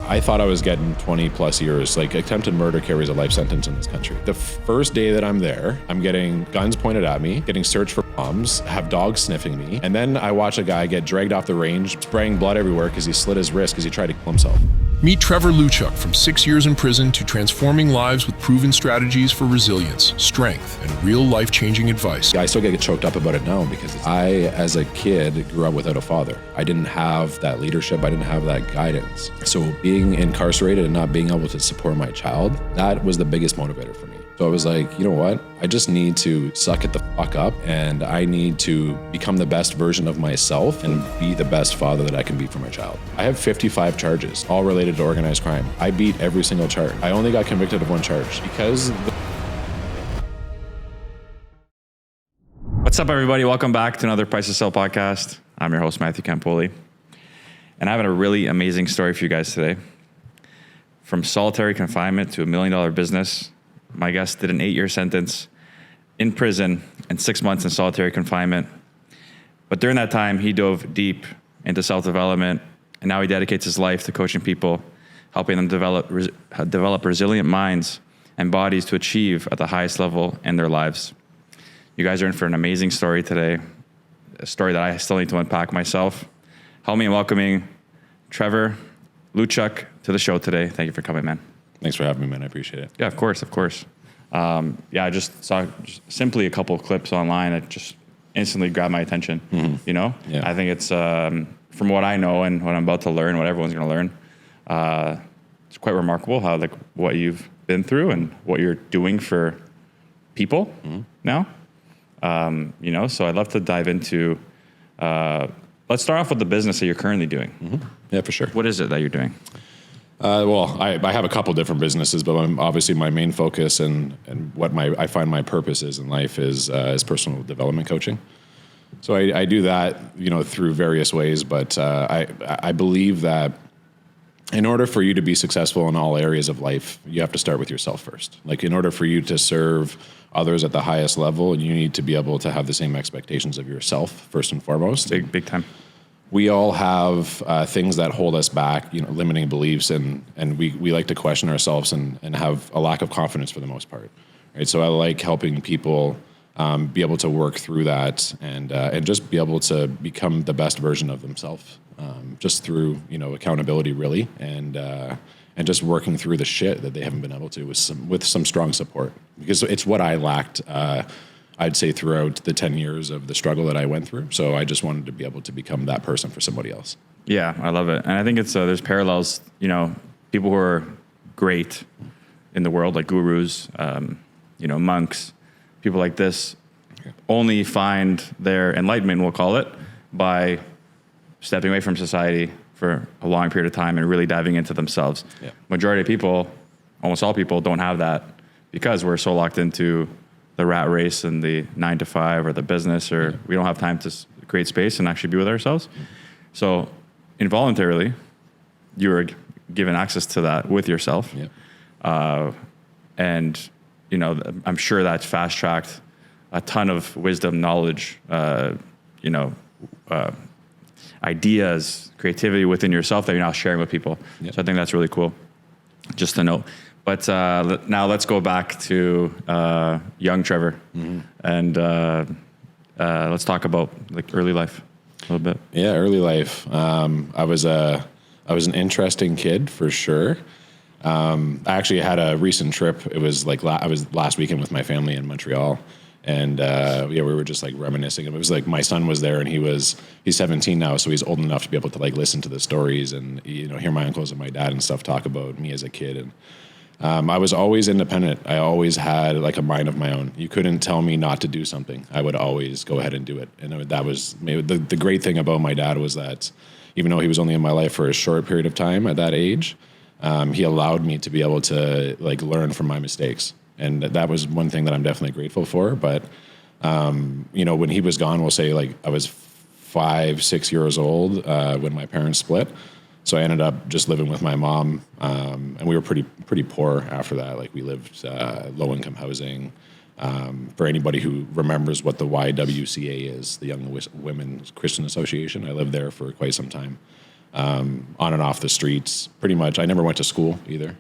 I thought I was getting 20 plus years. Like, attempted murder carries a life sentence in this country. The first day that I'm there, I'm getting guns pointed at me, getting searched for bombs, have dogs sniffing me. And then I watch a guy get dragged off the range, spraying blood everywhere because he slit his wrist because he tried to kill himself. Meet Trevor Luchuk, from 6 years in prison to transforming lives with proven strategies for resilience, strength, and real life-changing advice. I still get choked up about it now because I, as a kid, grew up without a father. I didn't have that leadership. I didn't have that guidance. So being incarcerated and not being able to support my child, that was the biggest motivator for me. So I was like, you know what? I just need to suck it the fuck up, and I need to become the best version of myself and be the best father that I can be for my child. I have 55 charges, all related to organized crime. I beat every single charge. I only got convicted of one charge because What's up, everybody? Welcome back to another Price to Sell podcast. I'm your host, Matthew Campoli, and I have a really amazing story for you guys today. From solitary confinement to $1 million business, my guest did an 8-year sentence in prison and 6 months in solitary confinement. But during that time, he dove deep into self-development, and now he dedicates his life to coaching people, helping them develop resilient minds and bodies to achieve at the highest level in their lives. You guys are in for an amazing story today, a story that I still need to unpack myself. Help me in welcoming Trevor Luchuk to the show today. Thank you for coming, man. Thanks for having me, man. I appreciate it. Yeah, of course. I just saw simply a couple of clips online that just instantly grabbed my attention. Mm-hmm. You know, Yeah. I think it's from what I know and what I'm about to learn, what everyone's going to learn. It's quite remarkable how what you've been through and what you're doing for people now. So I'd love to dive into. Let's start off with the business that you're currently doing. Mm-hmm. Yeah, for sure. What is it that you're doing? I have a couple different businesses, but obviously my main focus and what I find my purpose is in life is personal development coaching. So I do that, through various ways, but I believe that in order for you to be successful in all areas of life, you have to start with yourself first. Like, in order for you to serve others at the highest level, you need to be able to have the same expectations of yourself first and foremost. Big time. We all have things that hold us back, limiting beliefs, and we like to question ourselves and have a lack of confidence for the most part, right? So I like helping people be able to work through that and just be able to become the best version of themselves, just through accountability, really, and just working through the shit that they haven't been able to with some strong support, because it's what I lacked. I'd say throughout the 10 years of the struggle that I went through. So I just wanted to be able to become that person for somebody else. Yeah, I love it. And I think it's, there's parallels, people who are great in the world, like gurus, monks, people like this only find their enlightenment, we'll call it, by stepping away from society for a long period of time and really diving into themselves. Yeah. Majority of people, almost all people, don't have that because we're so locked into the rat race and the 9 to 5 or the business, or we don't have time to create space and actually be with ourselves. Mm-hmm. So involuntarily, you were given access to that with yourself. Yeah. I'm sure that's fast tracked a ton of wisdom, knowledge, ideas, creativity within yourself that you're now sharing with people. Yeah. So I think that's really cool just to know. But now let's go back to young Trevor, and let's talk about early life a little bit. Yeah, early life. I was an interesting kid for sure. I actually had a recent trip. It was I was last weekend with my family in Montreal, and we were just reminiscing. It was my son was there, and he's 17 now, so he's old enough to be able to listen to the stories and hear my uncles and my dad and stuff talk about me as a kid. And I was always independent. I always had a mind of my own. You couldn't tell me not to do something. I would always go ahead and do it. And that was maybe the great thing about my dad was that even though he was only in my life for a short period of time at that age, he allowed me to be able to learn from my mistakes. And that was one thing that I'm definitely grateful for. But, when he was gone, we'll say I was 5-6 years old when my parents split. So I ended up just living with my mom, and we were pretty poor after that. We lived low-income housing. For anybody who remembers what the YWCA is, the Young Women's Christian Association, I lived there for quite some time. on and off the streets. Pretty much, I never went to school either.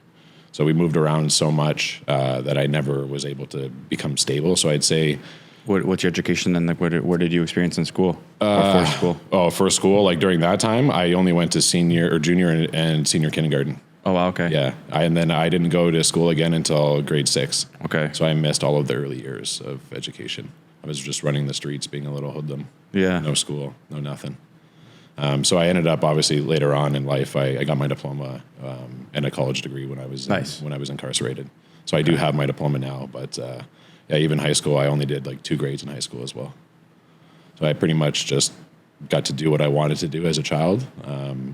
So we moved around so much that I never was able to become stable. So I'd say... What's your education then? Like, what did you experience in school or for school? Oh, for school, like during that time, I only went to junior and senior kindergarten. Oh, wow, okay. Yeah. And then I didn't go to school again until grade 6. Okay. So I missed all of the early years of education. I was just running the streets, being a little hoodlum. Yeah. No school, no nothing. So I ended up, obviously, later on in life, I got my diploma and a college degree when I was incarcerated. So I do have my diploma now, but even high school, I only did like 2 grades in high school as well. So I pretty much just got to do what I wanted to do as a child.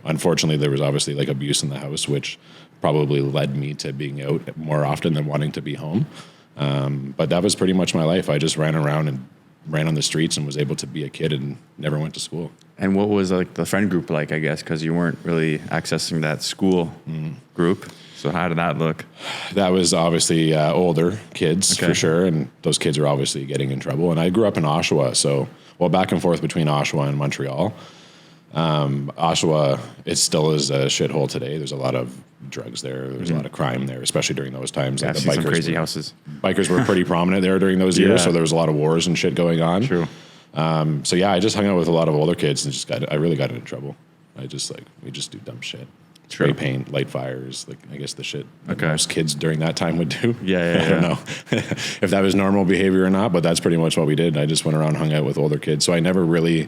Unfortunately, there was obviously like abuse in the house, which probably led me to being out more often than wanting to be home. But that was pretty much my life. I just ran around and ran on the streets and was able to be a kid and never went to school. And what was like the friend group like, I guess, because you weren't really accessing that school group. So how did that look? That was obviously older kids for sure. And those kids are obviously getting in trouble. And I grew up in Oshawa. So, back and forth between Oshawa and Montreal. Oshawa, it still is a shithole today. There's a lot of drugs there. There's a lot of crime there, especially during those times. Yeah, like the some crazy houses. Bikers were pretty prominent there during those years. So there was a lot of wars and shit going on. True. So yeah, I just hung out with a lot of older kids and I really got into trouble. We just do dumb shit. Spray paint, light fires, like I guess the shit that most kids during that time would do. Yeah. I don't know if that was normal behavior or not, but that's pretty much what we did. I just went around, hung out with older kids. So I never really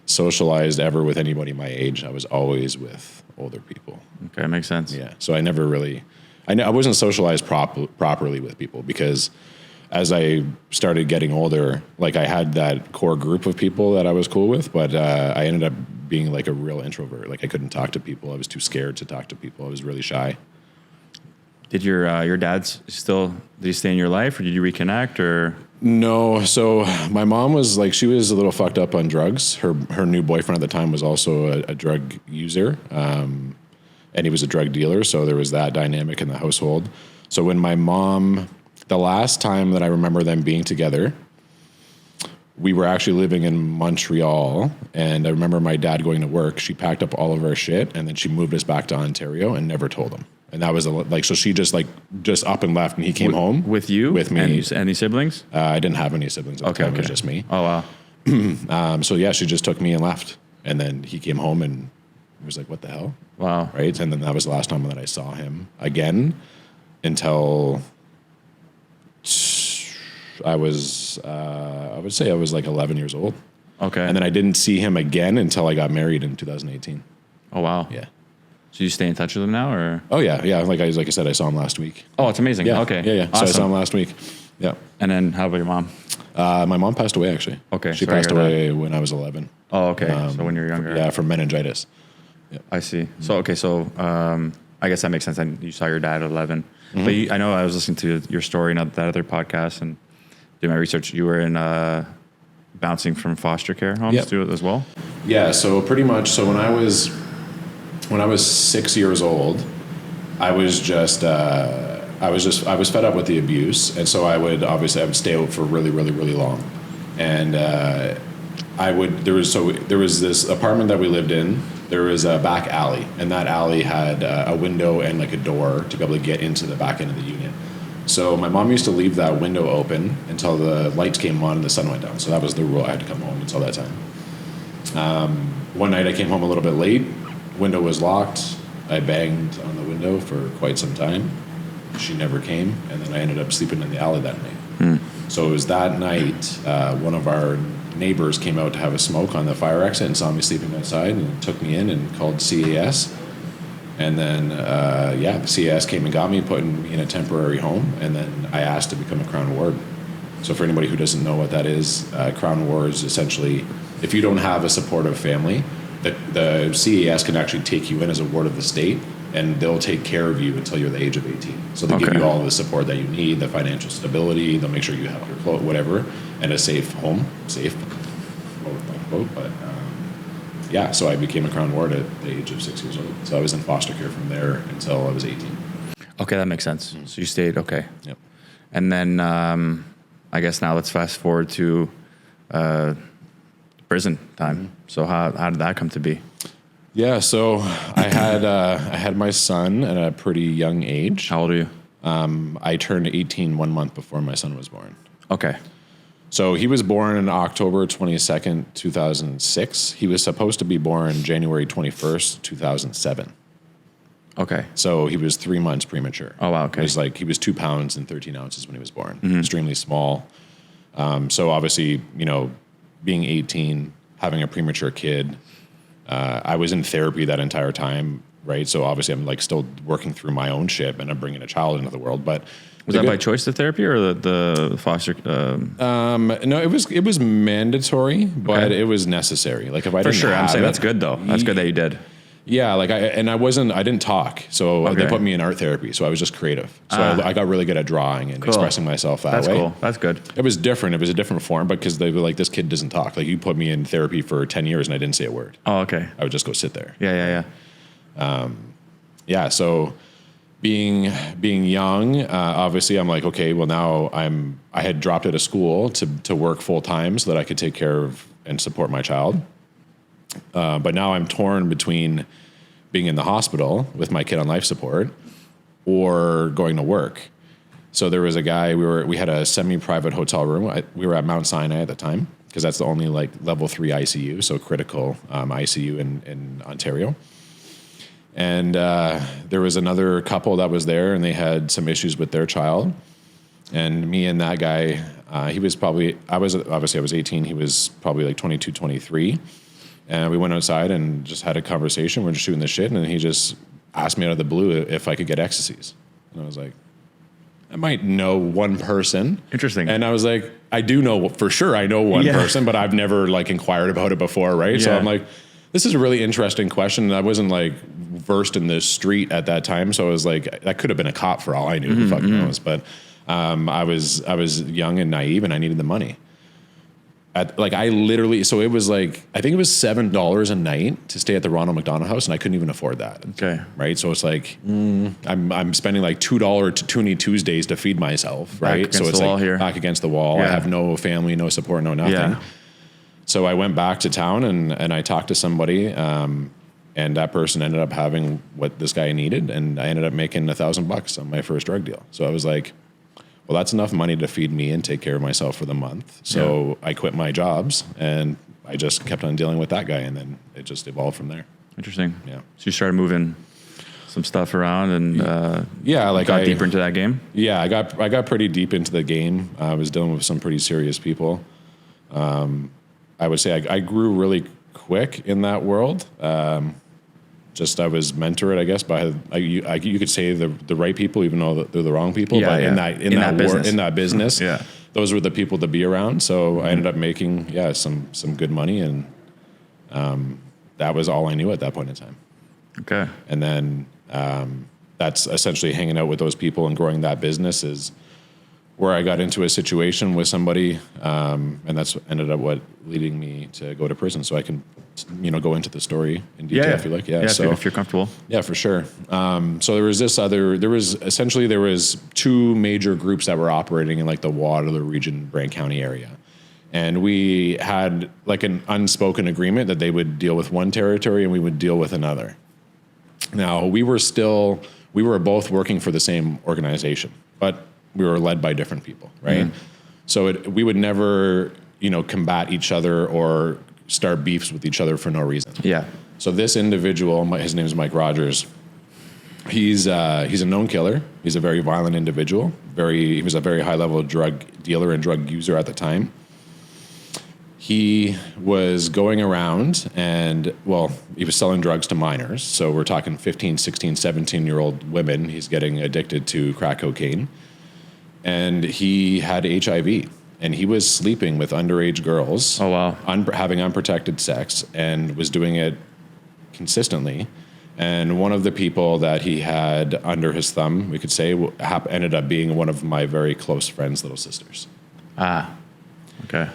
socialized ever with anybody my age. I was always with older people. Okay, makes sense. Yeah. So I never really, I wasn't socialized properly with people because as I started getting older, like I had that core group of people that I was cool with, but I ended up being like a real introvert. Like I couldn't talk to people. I was too scared to talk to people. I was really shy. Did your dad's did he stay in your life or did you reconnect or? No. So my mom was like, she was a little fucked up on drugs. Her new boyfriend at the time was also a drug user. And he was a drug dealer. So there was that dynamic in the household. So when my mom, the last time that I remember them being together, we were actually living in Montreal, and I remember my dad going to work. She packed up all of our shit, and then she moved us back to Ontario and never told him. And that was so she just up and left, and he came home with you, with me. Any siblings? I didn't have any siblings at the time. It was just me. Oh wow. So yeah, she just took me and left, and then he came home and was like, "What the hell?" Wow. Right, and then that was the last time that I saw him again until I would say I was like 11 years old. Okay. And then I didn't see him again until I got married in 2018. Oh, wow. Yeah. So you stay in touch with him now or? Oh yeah. Yeah. Like I said, I saw him last week. Oh, it's amazing. Yeah. Okay. Yeah. Awesome. So I saw him last week. Yeah. And then how about your mom? My mom passed away actually. Okay. She passed away when I was 11. Oh, okay. So when you're younger. Yeah. From meningitis. Yeah. I see. So, okay. So, I guess that makes sense. And you saw your dad at 11. Mm-hmm. But I know I was listening to your story and that other podcast and doing my research. You were in bouncing from foster care homes too as well? Yeah. So pretty much. So when I was 6 years old, I was fed up with the abuse. And so I would stay out for really, really, really long. And there was this apartment that we lived in. There was a back alley, and that alley had a window and like a door to be able to get into the back end of the unit. So my mom used to leave that window open until the lights came on and the sun went down. So that was the rule. I had to come home until that time. One night I came home a little bit late. Window was locked. I banged on the window for quite some time. She never came, and then I ended up sleeping in the alley that night. So it was that night, one of our neighbors came out to have a smoke on the fire exit and saw me sleeping outside and took me in and called CAS. And then, the CAS came and got me, put me in a temporary home, and then I asked to become a Crown Ward. So for anybody who doesn't know what that is, Crown Ward is essentially, if you don't have a supportive family, the CAS can actually take you in as a ward of the state, and they'll take care of you until you're the age of 18. So they give you all the support that you need, the financial stability, they'll make sure you have your clothes, whatever, and a safe home, but so I became a Crown Ward at the age of 6 years old. So I was in foster care from there until I was 18. Okay, that makes sense. So you stayed, okay. Yep. And then I guess now let's fast forward to prison time. So how did that come to be? Yeah. So I had my son at a pretty young age. How old are you? I turned 18 1 month before my son was born. Okay. So he was born on October 22nd, 2006. He was supposed to be born January 21st, 2007. Okay. So he was 3 months premature. Oh, wow. Okay. It was like he was 2 pounds and 13 ounces when he was born. Extremely small. So obviously, being 18, having a premature kid, I was in therapy that entire time, right? So obviously I'm like still working through my own shit and I'm bringing a child into the world. But was that by choice, the therapy, or the foster? No, it was mandatory, but it was necessary. Like if I For didn't sure. I'm have saying it, that's good, though. That's good that you did. Yeah, like I didn't talk, so Okay. they put me in art therapy, so I was just creative. So I got really good at drawing and expressing myself that way. That's cool. That's good. It was different. It was a different form, but because they were like, this kid doesn't talk. Like you put me in therapy for 10 years and I didn't say a word. Oh, okay. I would just go sit there. Yeah. Yeah. So being young, obviously I'm like, okay, well now I had dropped out of school to work full time so that I could take care of and support my child. But now I'm torn between being in the hospital with my kid on life support or going to work. So there was a guy, we had a semi-private hotel room. We were at Mount Sinai at the time because that's the only like level 3 ICU, so critical ICU in Ontario. And there was another couple that was there and they had some issues with their child. And me and that guy, I was 18, he was probably like 22, 23. And we went outside and just had a conversation. We're just shooting the shit. And he just asked me out of the blue if I could get ecstasies. And I was like, I might know one person. Interesting. And I was like, I do know for sure. I know one person, but I've never like inquired about it before. Right. Yeah. So I'm like, this is a really interesting question. And I wasn't like versed in the street at that time. So I was like, that could have been a cop for all I knew. Who fucking knows? But I was young and naive and I needed the money. So it was like, I think it was $7 a night to stay at the Ronald McDonald House, and I couldn't even afford that. Okay. Right. So it's like, I'm spending like $2 to Toonie Tuesdays to feed myself. Right. So it's like back against the wall. Yeah. I have no family, no support, no nothing. Yeah. So I went back to town and I talked to somebody, and that person ended up having what this guy needed. And I ended up making $1,000 on my first drug deal. So I was like, well, that's enough money to feed me and take care of myself for the month. So I quit my jobs and I just kept on dealing with that guy. And then it just evolved from there. Interesting. Yeah. So you started moving some stuff around and got deeper into that game? Yeah, I got pretty deep into the game. I was dealing with some pretty serious people. I would say I grew really quick in that world. I was mentored, I guess, by you could say the right people, even though they're the wrong people. But in that business, those were the people to be around. So I ended up making some good money, and that was all I knew at that point in time. Okay, and then that's essentially hanging out with those people and growing that business is where I got into a situation with somebody, and that's ended up leading me to go to prison. So I can, go into the story in detail if you like. Yeah. So if you're comfortable. Yeah, for sure. So there was two major groups that were operating in like the Waterloo region, Brant County area. And we had like an unspoken agreement that they would deal with one territory and we would deal with another. Now we were both working for the same organization, but we were led by different people, right? Mm-hmm. So we would never, combat each other or start beefs with each other for no reason. Yeah. So this individual, his name is Mike Rogers. He's a known killer. He's a very violent individual. He was a very high level drug dealer and drug user at the time. He was going around and, he was selling drugs to minors. So we're talking 15, 16, 17-year-old women. He's getting addicted to crack cocaine. And he had HIV. And he was sleeping with underage girls. Oh, wow. Having unprotected sex and was doing it consistently. And one of the people that he had under his thumb, we could say, ended up being one of my very close friend's little sisters. Ah, okay.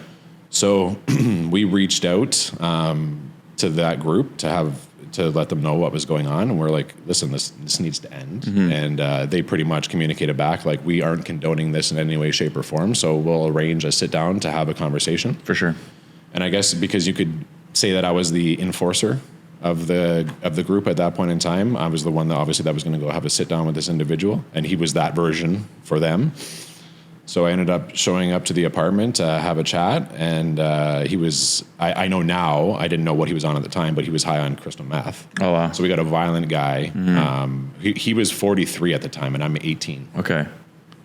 So we reached out to that group to let them know what was going on. And we're like, listen, this needs to end. Mm-hmm. And they pretty much communicated back, like, we aren't condoning this in any way, shape, or form. So we'll arrange a sit down to have a conversation. For sure. And I guess because you could say that I was the enforcer of the group at that point in time. I was the one that obviously that was going to go have a sit down with this individual, and he was that version for them. So I ended up showing up to the apartment to have a chat, and he was, I know now, I didn't know what he was on at the time, but he was high on crystal meth. Oh, wow. So we got a violent guy. He was 43 at the time, and I'm 18. Okay.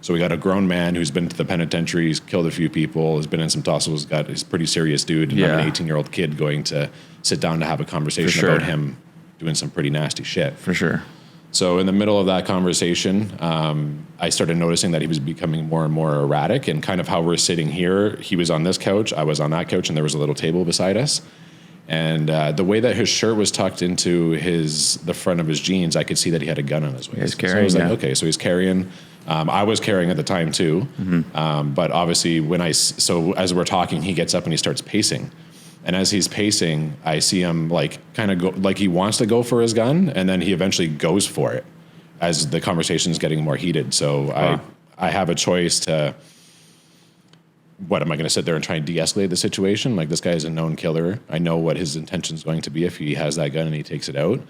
So we got a grown man who's been to the penitentiary, he's killed a few people, has been in some tussles, he's a pretty serious dude, and I'm an 18-year-old kid going to sit down to have a conversation about him doing some pretty nasty shit. For sure. So in the middle of that conversation, I started noticing that he was becoming more and more erratic, and kind of how we're sitting here, he was on this couch, I was on that couch, and there was a little table beside us. And the way that his shirt was tucked into the front of his jeans, I could see that he had a gun on his waist. He's carrying, so I was like, okay, so he's carrying. I was carrying at the time too. But obviously so as we're talking, he gets up and he starts pacing. And as he's pacing, I see him kind of go, like he wants to go for his gun, and then he eventually goes for it as the conversation is getting more heated. So I have a choice to, what, am I going to sit there and try and de-escalate the situation? Like, this guy is a known killer. I know what his intention is going to be if he has that gun and he takes it out.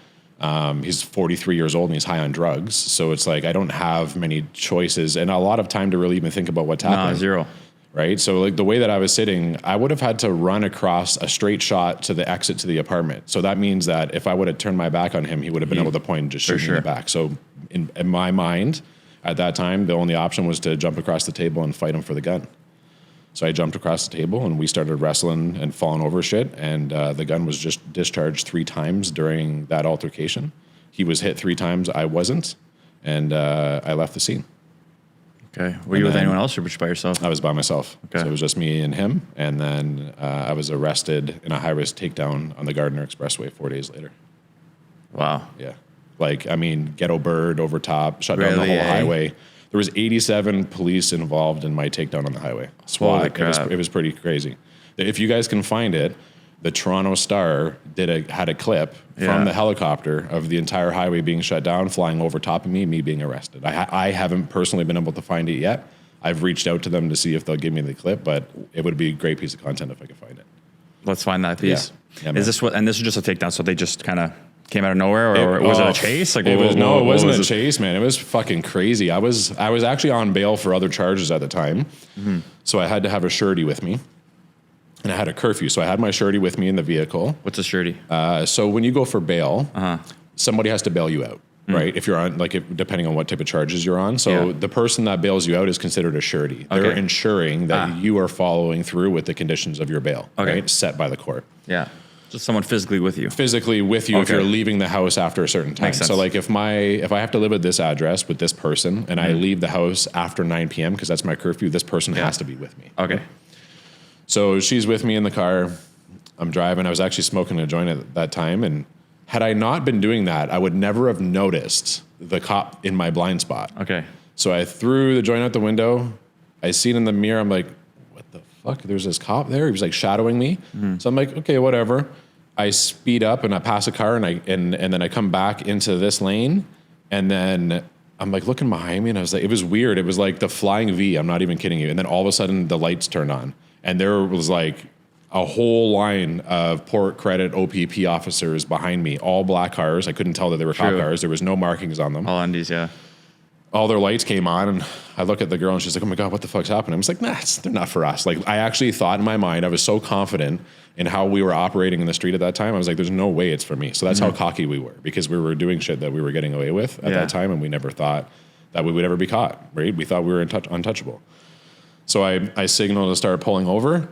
He's 43 years old and he's high on drugs. So it's like, I don't have many choices and a lot of time to really even think about what's happening. No, zero. Right? So like the way that I was sitting, I would have had to run across a straight shot to the exit to the apartment. So that means that if I would have turned my back on him, he would have been able to point and just shoot me in the back. So in my mind, at that time, the only option was to jump across the table and fight him for the gun. So I jumped across the table and we started wrestling and falling over shit. And the gun was just discharged 3 times during that altercation. He was hit 3 times. I wasn't. And I left the scene. Okay. Were you with anyone else or just by yourself? I was by myself. Okay. So it was just me and him. And then I was arrested in a high-risk takedown on the Gardner Expressway 4 days later. Wow. Yeah. Like, I mean, ghetto bird over top, shut down the whole highway. There was 87 police involved in my takedown on the highway. SWAT. It was pretty crazy. If you guys can find it, the Toronto Star had a clip from the helicopter of the entire highway being shut down, flying over top of me being arrested. I haven't personally been able to find it yet. I've reached out to them to see if they'll give me the clip, but it would be a great piece of content if I could find it. Let's find that piece. Yeah, is this and this is just a takedown, so they just kind of came out of nowhere, or was it a chase? Like, it wasn't a chase, man. It was fucking crazy. I was actually on bail for other charges at the time, so I had to have a surety with me. And I had a curfew, so I had my surety with me in the vehicle. What's a surety? So when you go for bail, somebody has to bail you out, right? If you're on, depending on what type of charges you're on. So the person that bails you out is considered a surety. They're ensuring that you are following through with the conditions of your bail, right? Set by the court. Yeah. Just someone physically with you. Physically with you if you're leaving the house after a certain time. So like if I have to live at this address with this person and I leave the house after 9 p.m. because that's my curfew, this person has to be with me. Okay. So she's with me in the car. I'm driving. I was actually smoking a joint at that time. And had I not been doing that, I would never have noticed the cop in my blind spot. Okay. So I threw the joint out the window. I seen in the mirror. I'm like, what the fuck? There's this cop there. He was like shadowing me. So I'm like, okay, whatever. I speed up and I pass a car and then I come back into this lane. And then I'm like looking behind me and I was like, it was weird. It was like the flying V. I'm not even kidding you. And then all of a sudden the lights turned on. And there was like a whole line of port credit OPP officers behind me, all black cars. I couldn't tell that they were cop cars. There was no markings on them. All undies, yeah. All their lights came on, and I look at the girl, and she's like, oh my God, what the fuck's happening? I was like, nah, they're not for us. Like, I actually thought in my mind, I was so confident in how we were operating in the street at that time. I was like, there's no way it's for me. So that's how cocky we were, because we were doing shit that we were getting away with at that time, and we never thought that we would ever be caught, right? We thought we were untouchable. So I signaled to start pulling over,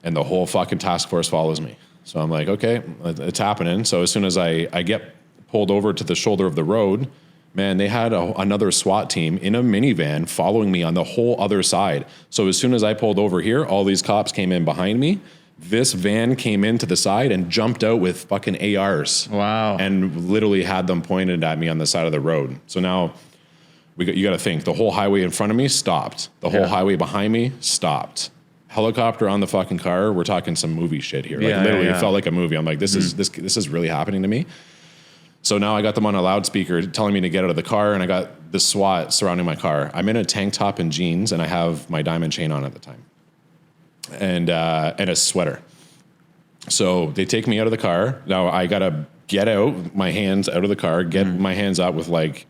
and the whole fucking task force follows me. So I'm like, okay, it's happening. So as soon as I get pulled over to the shoulder of the road, man, they had another SWAT team in a minivan following me on the whole other side. So as soon as I pulled over here, all these cops came in behind me. This van came in to the side and jumped out with fucking ARs. Wow. And literally had them pointed at me on the side of the road. So now you got to think, the whole highway in front of me stopped. The whole highway behind me stopped. Helicopter on the fucking car. We're talking some movie shit here. Like literally, it felt like a movie. I'm like, this is really happening to me. So now I got them on a loudspeaker telling me to get out of the car, and I got the SWAT surrounding my car. I'm in a tank top and jeans, and I have my diamond chain on at the time, and a sweater. So they take me out of the car. Now I got a get out, my hands out of the car, get my hands up with like,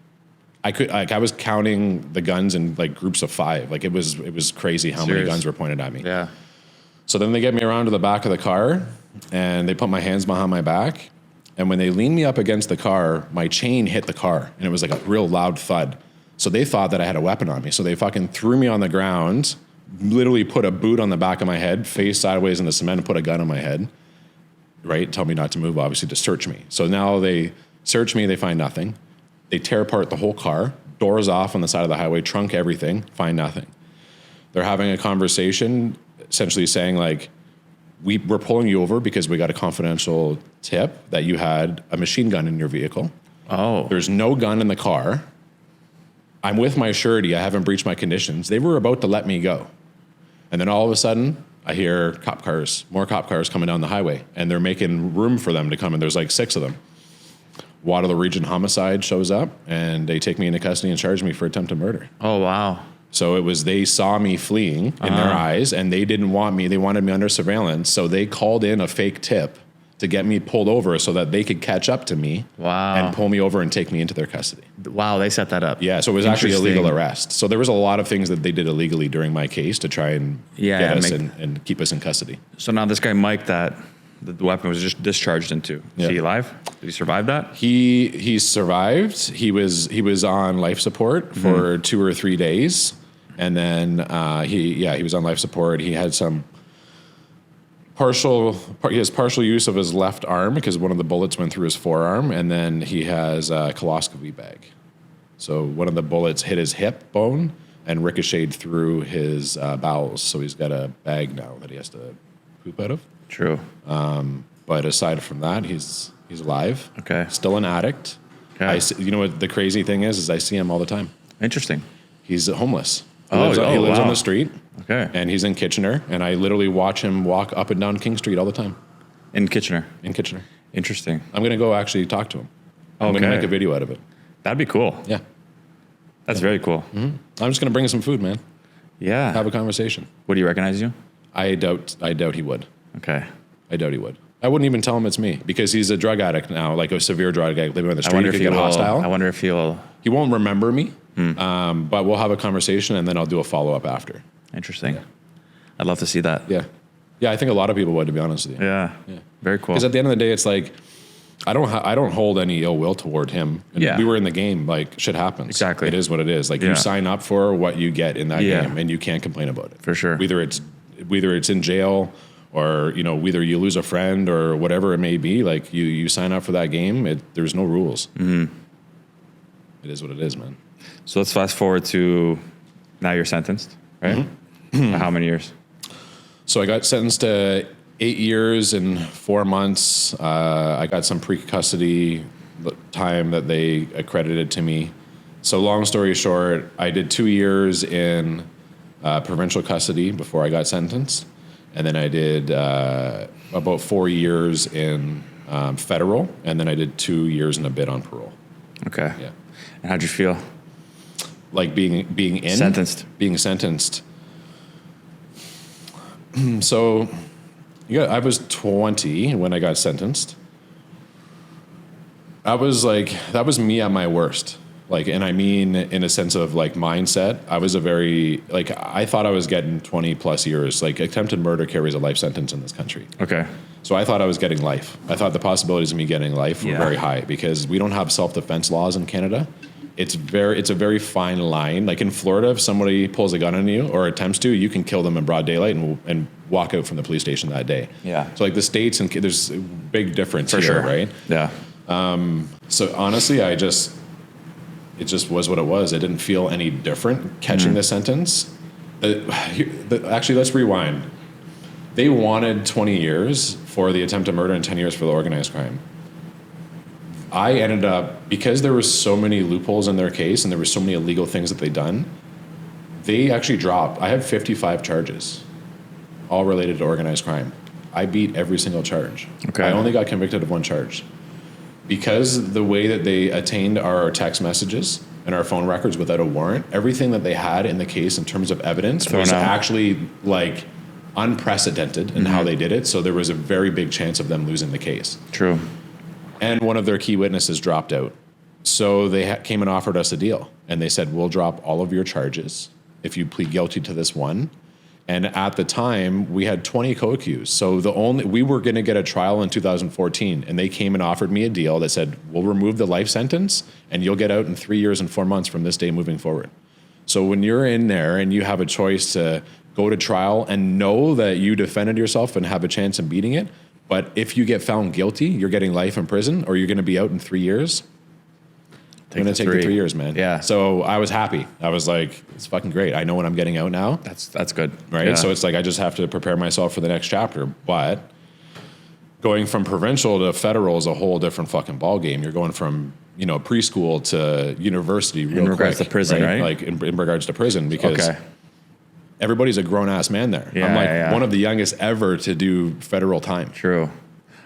I was counting the guns in like groups of 5. Like it was crazy how many guns were pointed at me. Yeah. So then they get me around to the back of the car and they put my hands behind my back. And when they leaned me up against the car, my chain hit the car and it was like a real loud thud. So they thought that I had a weapon on me. So they fucking threw me on the ground, literally put a boot on the back of my head, face sideways in the cement, and put a gun on my head, right? Tell me not to move, obviously, to search me. So now they search me, they find nothing. They tear apart the whole car, doors off on the side of the highway, trunk everything, find nothing. They're having a conversation, essentially saying like, we're pulling you over because we got a confidential tip that you had a machine gun in your vehicle. Oh. There's no gun in the car. I'm with my surety. I haven't breached my conditions. They were about to let me go. And then all of a sudden, I hear more cop cars coming down the highway, and they're making room for them to come, and there's like 6 of them. Waterloo Region Homicide shows up, and they take me into custody and charge me for attempted murder. Oh, wow. So they saw me fleeing in their eyes, and they didn't want me. They wanted me under surveillance, so they called in a fake tip to get me pulled over so that they could catch up to me and pull me over and take me into their custody. Wow, they set that up. Yeah, so it was actually a legal arrest. So there was a lot of things that they did illegally during my case to try and get us and keep us in custody. So now this guy Mike that the weapon was just discharged into, is he alive? Did he survive that? He survived. He was on life support for 2 or 3 days, and then he was on life support. He had some partial use of his left arm because one of the bullets went through his forearm, and then he has a coloscopy bag. So one of the bullets hit his hip bone and ricocheted through his bowels. So he's got a bag now that he has to poop out of. True. But aside from that, he's alive. Okay. Still an addict. Okay. You know what the crazy thing is I see him all the time. Interesting. He's homeless. He Wow. lives on the street. Okay. And he's in Kitchener, and I literally watch him walk up and down King Street all the time. In Kitchener. Interesting. I'm going to go actually talk to him. I'm going to make a video out of it. That'd be cool. Yeah. That's very cool. Mm-hmm. I'm just going to bring him some food, man. Yeah. Have a conversation. Would he recognize you? I doubt he would. Okay. I doubt he would. I wouldn't even tell him it's me because he's a drug addict now, like a severe drug addict living on the street. He could get hostile. I wonder if he'll... He won't remember me, but we'll have a conversation and then I'll do a follow-up after. Interesting. Yeah. I'd love to see that. Yeah. Yeah, I think a lot of people would, to be honest with you. Yeah. Very cool. Because at the end of the day, it's like, I don't hold any ill will toward him. And we were in the game, like, shit happens. Exactly. It is what it is. Like, you sign up for what you get in that game, and you can't complain about it. For sure. Whether it's in jail or, whether you lose a friend or whatever it may be, like, you sign up for that game, there's no rules. Mm-hmm. It is what it is, man. So let's fast forward to now you're sentenced, right? Mm-hmm. How many years? So I got sentenced to 8 years and 4 months. I got some pre-custody time that they accredited to me. So long story short, I did 2 years in provincial custody before I got sentenced. And then I did about 4 years in federal. And then I did 2 years and a bit on parole. Okay. Yeah. And how'd you feel? Like being in? Sentenced. Being sentenced. So, I was 20 when I got sentenced. That was me at my worst. Like, and I mean, in a sense of like mindset, I was I thought I was getting 20 plus years. Like, attempted murder carries a life sentence in this country. Okay. So I thought I was getting life. I thought the possibilities of me getting life were very high because we don't have self-defense laws in Canada. It's a very fine line. Like in Florida, if somebody pulls a gun on you or attempts to, you can kill them in broad daylight and walk out from the police station that day. Yeah. So like the states, and there's a big difference For here, sure. right? Yeah. So honestly, it just was what it was. I didn't feel any different catching the sentence. Actually, let's rewind. They wanted 20 years for the attempted murder and 10 years for the organized crime. I ended up, because there were so many loopholes in their case and there were so many illegal things that they'd done, they actually dropped. I had 55 charges, all related to organized crime. I beat every single charge. Okay. I only got convicted of one charge. Because the way that they attained our text messages and our phone records without a warrant, everything that they had in the case in terms of evidence was actually like unprecedented in how they did it. So there was a very big chance of them losing the case. True. and one of their key witnesses dropped out. So they came and offered us a deal, and they said, we'll drop all of your charges if you plead guilty to this one. And at the time, we had 20 co-accused. So we were going to get a trial in 2014, and they came and offered me a deal that said, we'll remove the life sentence, and you'll get out in 3 years and 4 months from this day moving forward. So when you're in there and you have a choice to go to trial and know that you defended yourself and have a chance of beating it, but if you get found guilty, you're getting life in prison, or you're going to be out in 3 years. I'm going to take the 3 years, man. Yeah. So I was happy. I was like, it's fucking great. I know when I'm getting out now. That's good. Right. Yeah. So it's like, I just have to prepare myself for the next chapter. But going from provincial to federal is a whole different fucking ball game. You're going from, preschool to university real quick. In regards to prison, right? Like in regards to prison, because everybody's a grown ass man there. Yeah, I'm like one of the youngest ever to do federal time. True.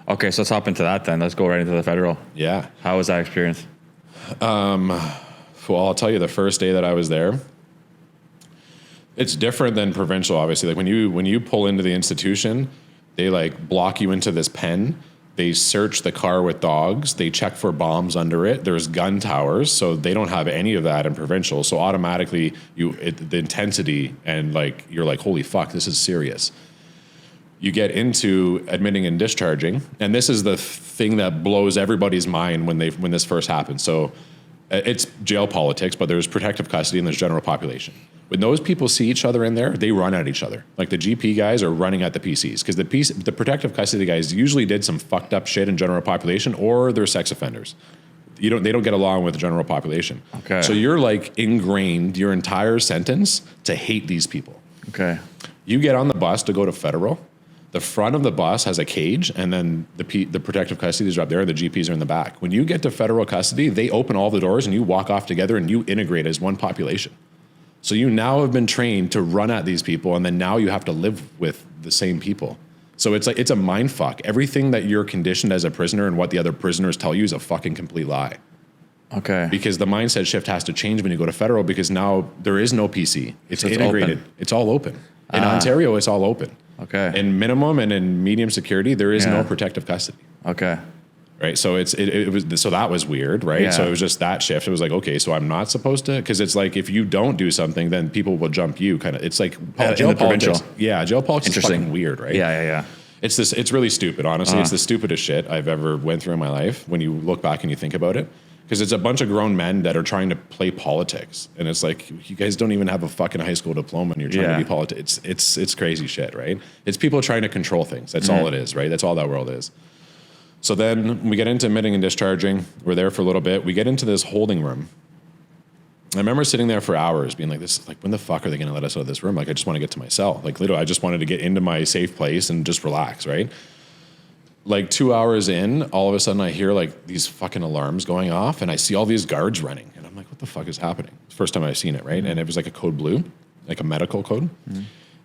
Okay. So let's hop into that then. Let's go right into the federal. Yeah. How was that experience? Well, I'll tell you, the first day that I was there, it's different than provincial, obviously. Like when you pull into the institution, they like block you into this pen. They search the car with dogs. They check for bombs under it. There's gun towers, so they don't have any of that in provincial. So automatically, the intensity and like you're like, holy fuck, this is serious. You get into admitting and discharging, and this is the thing that blows everybody's mind when this first happens. So it's jail politics, but there's protective custody and there's general population. When those people see each other in there, they run at each other. Like the GP guys are running at the PCs because the protective custody guys usually did some fucked up shit in general population, or they're sex offenders. They don't get along with the general population. Okay. So you're like ingrained your entire sentence to hate these people. Okay. You get on the bus to go to federal. The front of the bus has a cage, and then the protective custody is up there, and the GPs are in the back. When you get to federal custody, they open all the doors, and you walk off together, and you integrate as one population. So you now have been trained to run at these people, and then now you have to live with the same people. So it's like it's a mind fuck. Everything that you're conditioned as a prisoner and what the other prisoners tell you is a fucking complete lie. Okay. Because the mindset shift has to change when you go to federal, because now there is no PC. It's integrated. Open. It's all open. In Ontario, it's all open. Okay. In minimum and in medium security, there is no protective custody. Okay. Right. So it was, so that was weird. Right. Yeah. So it was just that shift. It was like, okay, so I'm not supposed to, cause it's like, if you don't do something, then people will jump you kind of, it's like jail politics. Yeah. Jail politics is fucking weird. Right. Yeah. It's really stupid. Honestly, it's the stupidest shit I've ever went through in my life when you look back and you think about it. Because it's a bunch of grown men that are trying to play politics. And it's like, you guys don't even have a fucking high school diploma and you're trying to be politics. It's crazy shit, right? It's people trying to control things. That's all it is, right? That's all that world is. So then we get into admitting and discharging. We're there for a little bit. We get into this holding room. I remember sitting there for hours being like, this, like, when the fuck are they going to let us out of this room? Like, I just want to get to my cell. Like, literally, I just wanted to get into my safe place and just relax, right? Like 2 hours in, all of a sudden I hear like these fucking alarms going off, and I see all these guards running, and I'm like, what the fuck is happening? It's the first time I've seen it, right? And it was like a code blue, like a medical code.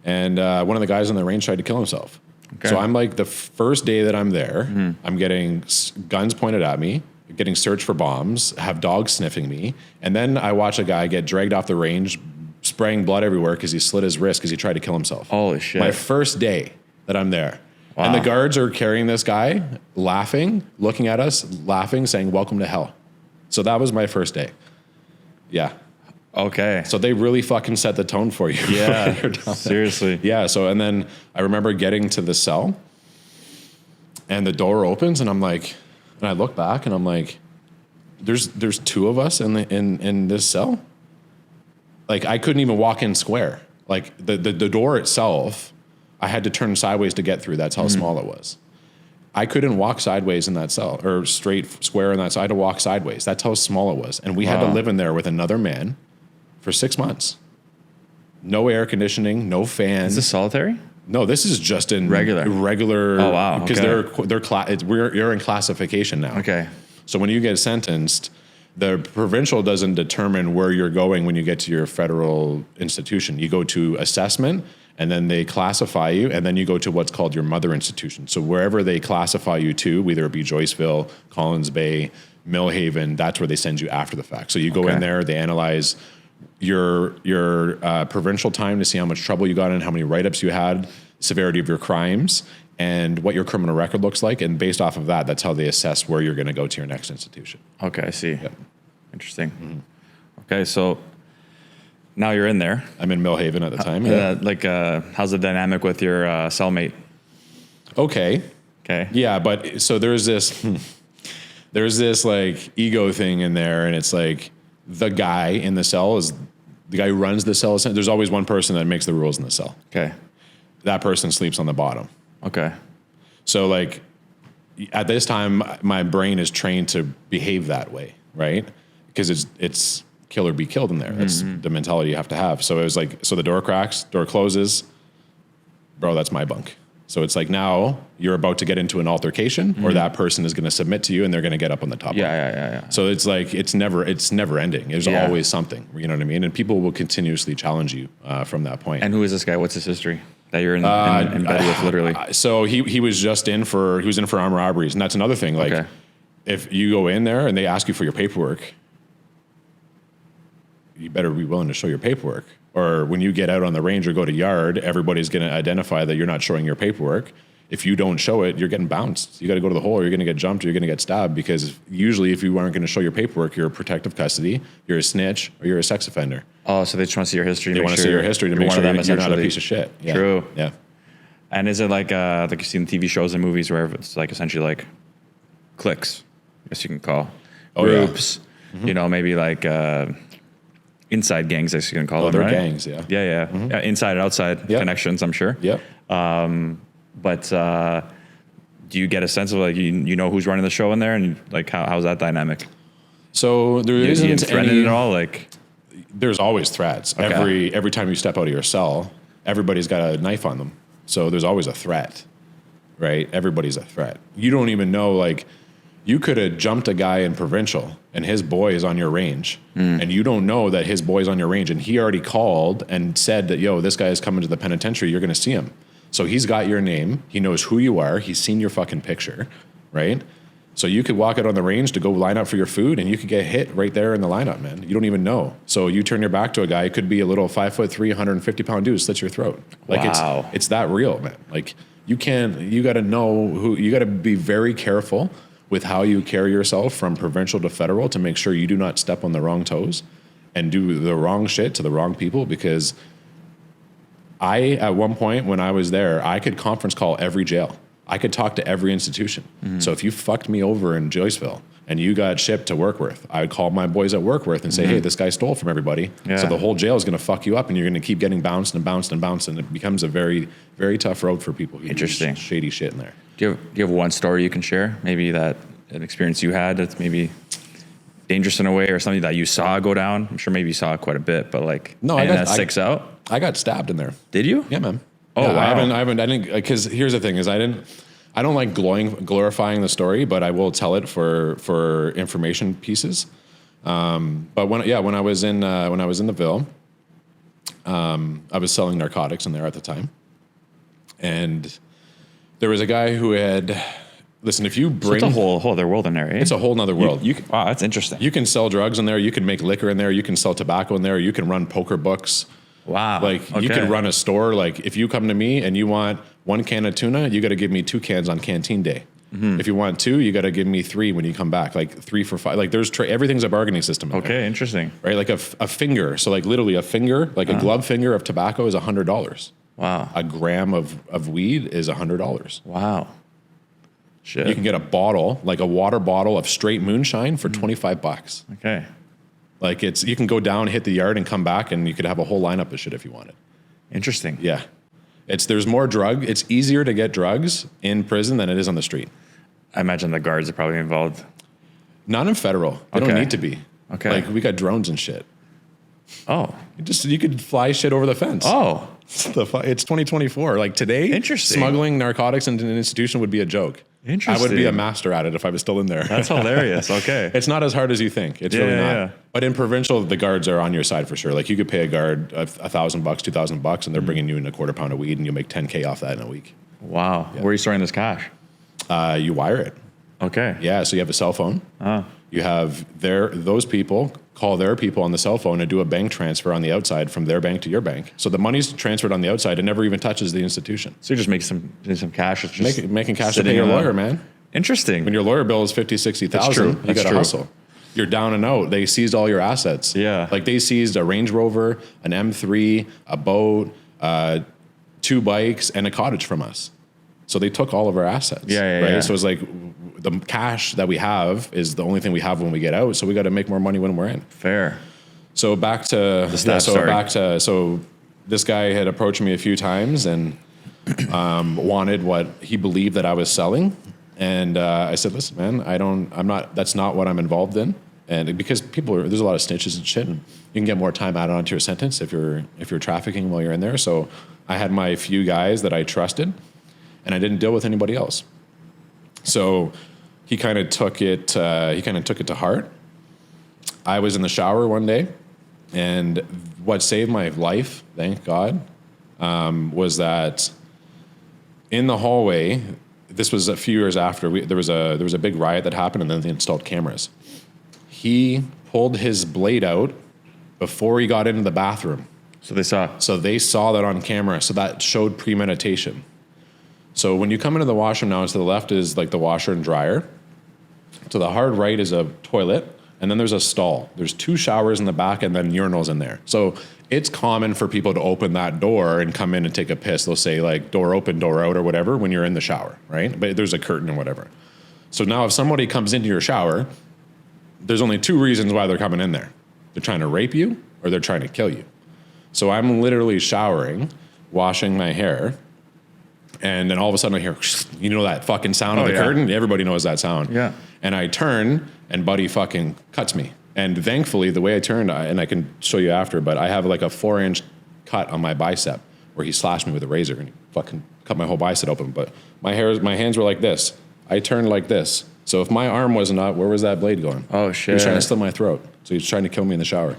And one of the guys on the range tried to kill himself. Okay. So I'm like, the first day that I'm there, I'm getting guns pointed at me, getting searched for bombs, have dogs sniffing me. And then I watch a guy get dragged off the range, spraying blood everywhere because he slit his wrist because he tried to kill himself. Holy shit. My first day that I'm there. Wow. And the guards are carrying this guy, laughing, looking at us, laughing, saying, welcome to hell. So that was my first day. Yeah. Okay. So they really fucking set the tone for you. Yeah. Seriously. Yeah. So, and then I remember getting to the cell, and the door opens, and I'm like, and I look back, and I'm like, there's two of us in this cell. Like, I couldn't even walk in square. Like the door itself, I had to turn sideways to get through. That's how small it was. I couldn't walk sideways in that cell, or straight square in that cell. I had to walk sideways. That's how small it was. And we had to live in there with another man for 6 months. No air conditioning, no fan. Is this solitary? No, this is just in regular. Oh wow! Because you're in classification now. Okay. So when you get sentenced, the provincial doesn't determine where you're going when you get to your federal institution. You go to assessment, and then they classify you, and then you go to what's called your mother institution. So wherever they classify you to, whether it be Joyceville, Collins Bay, Millhaven, that's where they send you after the fact. So you go in there, they analyze your provincial time to see how much trouble you got in, how many write-ups you had, severity of your crimes, and what your criminal record looks like. And based off of that, that's how they assess where you're going to go to your next institution. Okay, I see. Yep. Interesting. Okay, so now you're in there. I'm in Millhaven at the time. How's the dynamic with your cellmate? Okay. Okay. Yeah, but so there's this like ego thing in there, and it's like the guy in the cell is the guy who runs the cell. There's always one person that makes the rules in the cell. Okay. That person sleeps on the bottom. Okay. So like at this time, my brain is trained to behave that way, right? Because it's kill or be killed in there. That's the mentality you have to have. So it was like, so the door cracks, door closes, bro, that's my bunk. So it's like now you're about to get into an altercation, or that person is going to submit to you and they're going to get up on the top. Yeah. So it's like it's never ending. There's always something. You know what I mean? And people will continuously challenge you from that point. And who is this guy? What's his history that you're in bed with, literally? So he was in for armed robberies, and that's another thing. Like if you go in there and they ask you for your paperwork, you better be willing to show your paperwork. Or when you get out on the range or go to yard, everybody's going to identify that you're not showing your paperwork. If you don't show it, you're getting bounced. You got to go to the hole, or you're going to get jumped, or you're going to get stabbed, because usually if you aren't going to show your paperwork, you're a protective custody, you're a snitch, or you're a sex offender. Oh, so they just want to see your history. They want to see your history to make sure you're not a piece of shit. Yeah. True. Yeah. And is it like you see in TV shows and movies where it's like essentially like cliques, I guess you can call groups, maybe like inside gangs, I guess you can call them, they're right? gangs, yeah. Yeah, inside and outside connections, I'm sure. Yep. But do you get a sense of like you know who's running the show in there, and like how's that dynamic? So there Is isn't threatened at all? Like there's always threats. Okay. Every time you step out of your cell, everybody's got a knife on them. So there's always a threat, right? Everybody's a threat. You don't even know, like, you could have jumped a guy in provincial and his boy is on your range, and you don't know that his boy's on your range, and he already called and said that, yo, this guy is coming to the penitentiary, you're going to see him. So he's got your name, he knows who you are, he's seen your fucking picture, right? So you could walk out on the range to go line up for your food, and you could get hit right there in the lineup, man. You don't even know. So you turn your back to a guy, it could be a little 5'3", 150-pound dude, slits your throat. Like wow. It's that real, man. Like you got to know who, you got to be very careful with how you carry yourself from provincial to federal to make sure you do not step on the wrong toes and do the wrong shit to the wrong people. Because at one point when I was there, I could conference call every jail. I could talk to every institution. So if you fucked me over in Joyceville and you got shipped to Workworth, I would call my boys at Workworth and say, hey, this guy stole from everybody. Yeah. So the whole jail is going to fuck you up, and you're going to keep getting bounced and bounced and bounced. And it becomes a very, very tough road for people who do shady shit in there. Do you have one story you can share? Maybe an experience you had that's maybe dangerous in a way, or something that you saw go down? I'm sure maybe you saw it quite a bit, but like, no, that sticks out. I got stabbed in there. Did you? Yeah, man. Oh, yeah, wow. I didn't, because here's the thing is I don't like glorifying the story, but I will tell it for information pieces. But when I was in the Ville, I was selling narcotics in there at the time, and there was a guy who had, listen, if you bring, so it's a whole other world in there, eh? It's a whole nother world. Wow, that's interesting. You can sell drugs in there. You can make liquor in there. You can sell tobacco in there. You can run poker books. Wow. Like you could run a store. Like if you come to me and you want 1 can of tuna, you got to give me 2 cans on canteen day. If you want 2, you got to give me 3 when you come back. Like 3 for 5. Like there's everything's a bargaining system. Okay, interesting. Right, like a finger. So like literally a finger, like a glove finger of tobacco is $100. Wow. A gram of weed is $100. Wow. Shit. You can get a bottle, like a water bottle of straight moonshine for $25. Okay. Like you can go down, hit the yard, and come back, and you could have a whole lineup of shit if you wanted. Interesting. Yeah. There's more it's easier to get drugs in prison than it is on the street. I imagine the guards are probably involved. Not in federal. They don't need to be. Okay. Like we got drones and shit. Oh. You could fly shit over the fence. Oh. It's 2024. Like today, interesting. Smuggling narcotics into an institution would be a joke. Interesting. I would be a master at it if I was still in there. That's hilarious. Okay. It's not as hard as you think. It's really not. Yeah. But in provincial, the guards are on your side for sure. Like you could pay a guard $1,000, $2,000, and they're bringing you in a quarter pound of weed, and you'll make $10K off that in a week. Wow. Yeah. Where are you storing this cash? You wire it. Okay. Yeah. So you have a cell phone. You have those people call their people on the cell phone and do a bank transfer on the outside from their bank to your bank. So the money's transferred on the outside and never even touches the institution. So you just make some cash. It's just Making cash to pay your lawyer, man. Interesting. When your lawyer bill is 50, 60,000, you got to hustle. You're down and out. They seized all your assets. Yeah. Like they seized a Range Rover, an M3, a boat, 2 bikes, and a cottage from us. So they took all of our assets. Yeah. So it's like the cash that we have is the only thing we have when we get out. So we got to make more money when we're in. Fair. So back to so this guy had approached me a few times and wanted what he believed that I was selling. And I said, listen, man, that's not what I'm involved in. And because there's a lot of snitches and shit, and you can get more time added onto your sentence if you're trafficking while you're in there. So I had my few guys that I trusted, and I didn't deal with anybody else. So he kind of took it to heart. I was in the shower one day, and what saved my life, thank God, was that in the hallway. This was a few years after there was a big riot that happened, and then they installed cameras. He pulled his blade out before he got into the bathroom. So they saw that on camera. So that showed premeditation. So when you come into the washroom now, to the left is like the washer and dryer. To the hard right is a toilet, and then there's a stall. There's 2 showers in the back, and then urinals in there. So it's common for people to open that door and come in and take a piss. They'll say like door open, door out, or whatever when you're in the shower, right? But there's a curtain or whatever. So now if somebody comes into your shower, there's only 2 reasons why they're coming in there. They're trying to rape you or they're trying to kill you. So I'm literally showering, washing my hair, and then all of a sudden I hear, that fucking sound of the curtain? Everybody knows that sound. Yeah. And I turn and buddy fucking cuts me. And thankfully, the way I turned, and I can show you after, but I have like a 4-inch cut on my bicep where he slashed me with a razor and he fucking cut my whole bicep open. But my hands were like this. I turned like this. So if my arm wasn't up, where was that blade going? Oh, shit. He was trying to slit my throat. So he was trying to kill me in the shower.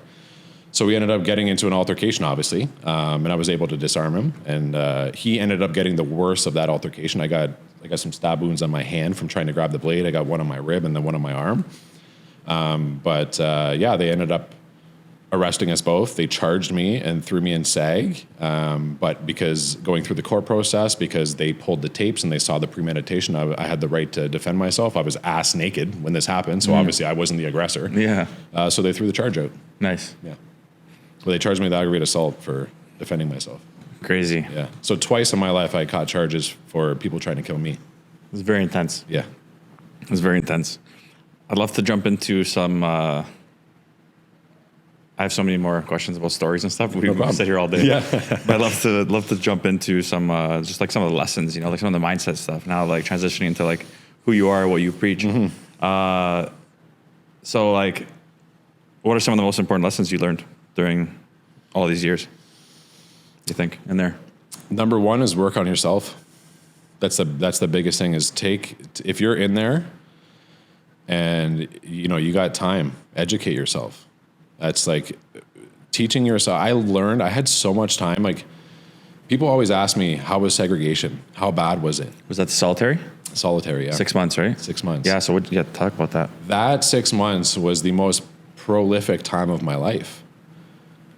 So we ended up getting into an altercation, obviously, and I was able to disarm him. And he ended up getting the worst of that altercation. I got some stab wounds on my hand from trying to grab the blade. I got one on my rib and then one on my arm. But they ended up arresting us both. They charged me and threw me in SAG. But because going through the court process, because they pulled the tapes and they saw the premeditation, I had the right to defend myself. I was ass naked when this happened. So obviously I wasn't the aggressor. Yeah. So they threw the charge out. Nice. Yeah. Well, they charged me with aggravated assault for defending myself. Crazy. Yeah. So twice in my life I caught charges for people trying to kill me. It's very intense. Yeah. It's very intense. I'd love to jump into some. I have so many more questions about stories and stuff. We can sit here all day. Yeah. But I'd love to jump into some just like some of the lessons, like some of the mindset stuff. Now, like transitioning into like who you are, what you preach. Mm-hmm. So, like, what are some of the most important lessons you learned during all these years? You think in there? Number one is work on yourself. That's the biggest thing. Is if you're in there. And, you got time, educate yourself. That's like teaching yourself. I had so much time. Like people always ask me, how was segregation? How bad was it? Was that solitary? Solitary, yeah. 6 months, right? 6 months. Yeah. So talk about that. That 6 months was the most prolific time of my life.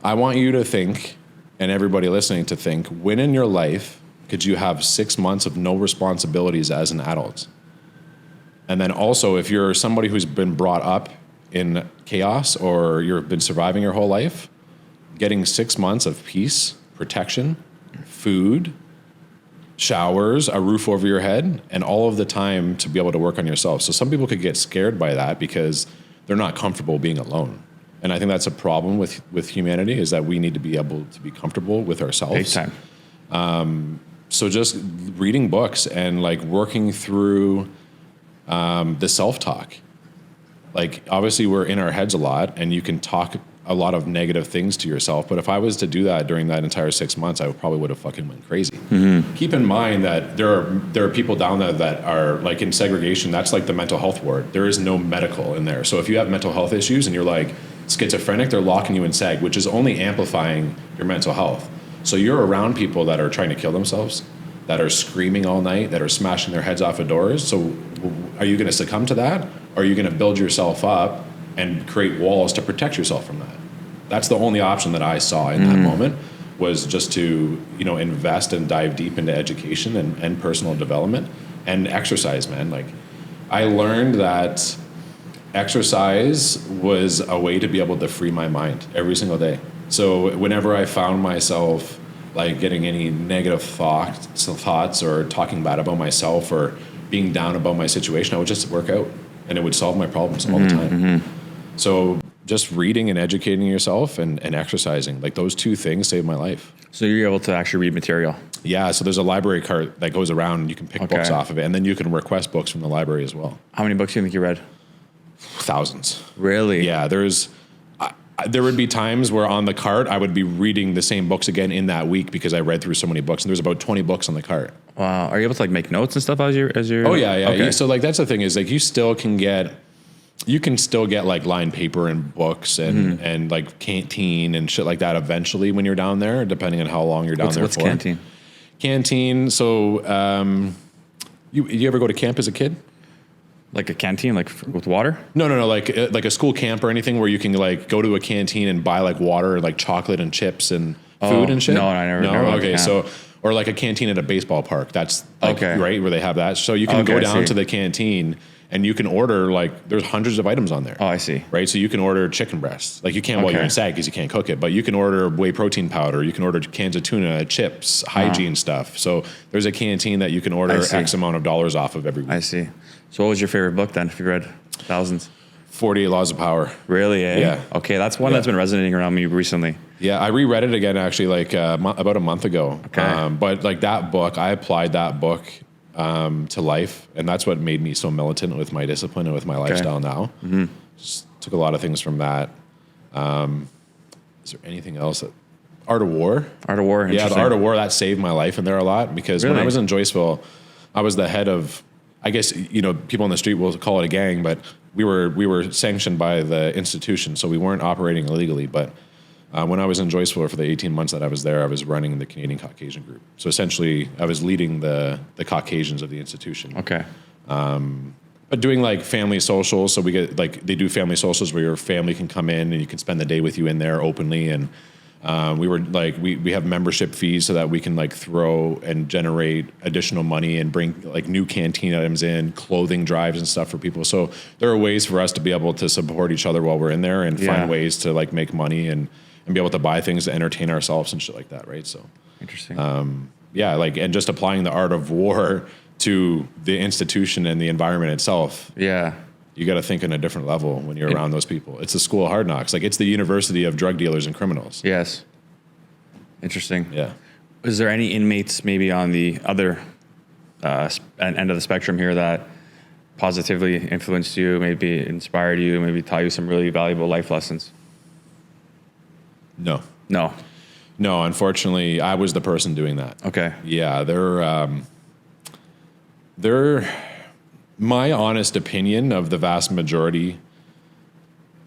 I want you to think, and everybody listening to think, when in your life could you have 6 months of no responsibilities as an adult? And then also, if you're somebody who's been brought up in chaos or you've been surviving your whole life, getting 6 months of peace, protection, food, showers, a roof over your head, and all of the time to be able to work on yourself. So some people could get scared by that because they're not comfortable being alone. And I think that's a problem with humanity, is that we need to be able to be comfortable with ourselves. Big time. So just reading books and like working through the self-talk. Like obviously we're in our heads a lot and you can talk a lot of negative things to yourself. But if I was to do that during that entire 6 months, I probably would have fucking went crazy. Mm-hmm. Keep in mind that there are people down there that are like in segregation. That's like the mental health ward. There is no medical in there. So if you have mental health issues and you're like schizophrenic, they're locking you in seg, which is only amplifying your mental health. So you're around people that are trying to kill themselves, that are screaming all night, that are smashing their heads off of doors. So are you going to succumb to that? or are you going to build yourself up and create walls to protect yourself from that? That's the only option that I saw in that moment, was just to, invest and dive deep into education and personal development and exercise, man. Like, I learned that exercise was a way to be able to free my mind every single day. So whenever I found myself like getting any negative thoughts or talking bad about myself or being down about my situation, I would just work out and it would solve my problems all the time. So just reading and educating yourself and exercising, like those two things saved my life. So you're able to actually read material? Yeah, so there's a library cart that goes around and you can pick books off of it, and then you can request books from the library as well. How many books do you think you read? Thousands. Really? Yeah, there would be times where on the cart I would be reading the same books again in that week because I read through so many books, and there's about 20 books on the cart. Wow. Are you able to like make notes and stuff as you're Oh yeah. Okay. So like that's the thing is like you can still get like lined paper and books and like canteen and shit like that eventually when you're down there, depending on how long you're down there what's for. canteen? Canteen. So you ever go to camp as a kid? Like a canteen, like with water? No. Like a school camp or anything where you can like go to a canteen and buy like water and like chocolate and chips and food and shit. No, I never. No, never went to okay. camp. So or like a canteen at a baseball park. That's like, Okay. right where they have that. So you can Okay, go I down see. to the canteen and you can order like there's hundreds of items on there. Oh, I see. Right, so you can order chicken breasts. Like you can't while you're Okay. in SAG because you can't cook it, but you can order whey protein powder. You can order cans of tuna, chips, hygiene stuff. So there's a canteen that you can order see. X amount of dollars off of every week. I see. So what was your favorite book then, if you read thousands? 48 Laws of Power. Really, eh? Yeah. Okay, that's one Yeah. that's been resonating around me recently. Yeah, I reread it again actually like about a month ago. Okay. But like that book, I applied that book to life, and that's what made me so militant with my discipline and with my lifestyle now. Just took a lot of things from that. Is there anything else? Art of War. Art of War, Yeah, the interesting. Art of War, that saved my life in there a lot because when Really? I was in Joyceville, I was the head of, I guess, people on the street will call it a gang, but we were sanctioned by the institution, so we weren't operating illegally. But when I was in Joyceville for the 18 months that I was there, I was running the Canadian Caucasian group. So essentially, I was leading the Caucasians of the institution. Okay. But doing like family socials, so we get like they do family socials where your family can come in and you can spend the day with you in there openly, and we were like we have membership fees so that we can like throw and generate additional money and bring like new canteen items in, clothing drives and stuff for people. So there are ways for us to be able to support each other while we're in there and Yeah. find ways to like make money and be able to buy things to entertain ourselves and shit like that, right? So Interesting. yeah, like and just applying the Art of War to the institution and the environment itself. Yeah. You got to think on a different level when you're around those people. It's a school of hard knocks. Like it's the university of drug dealers and criminals. Yes. Interesting. Yeah. Is there any inmates maybe on the other end of the spectrum here that positively influenced you, maybe inspired you, maybe taught you some really valuable life lessons? No. No. Unfortunately, I was the person doing that. Okay. Yeah, they're my honest opinion of the vast majority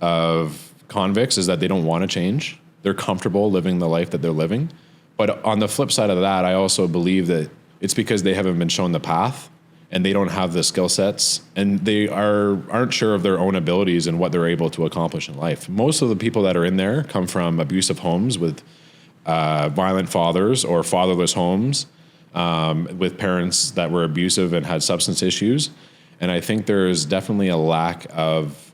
of convicts is that they don't want to change. They're comfortable living the life that they're living. But on the flip side of that, I also believe that it's because they haven't been shown the path and they don't have the skill sets and they aren't sure of their own abilities and what they're able to accomplish in life. Most of the people that are in there come from abusive homes with violent fathers or fatherless homes with parents that were abusive and had substance issues. And I think there's definitely a lack of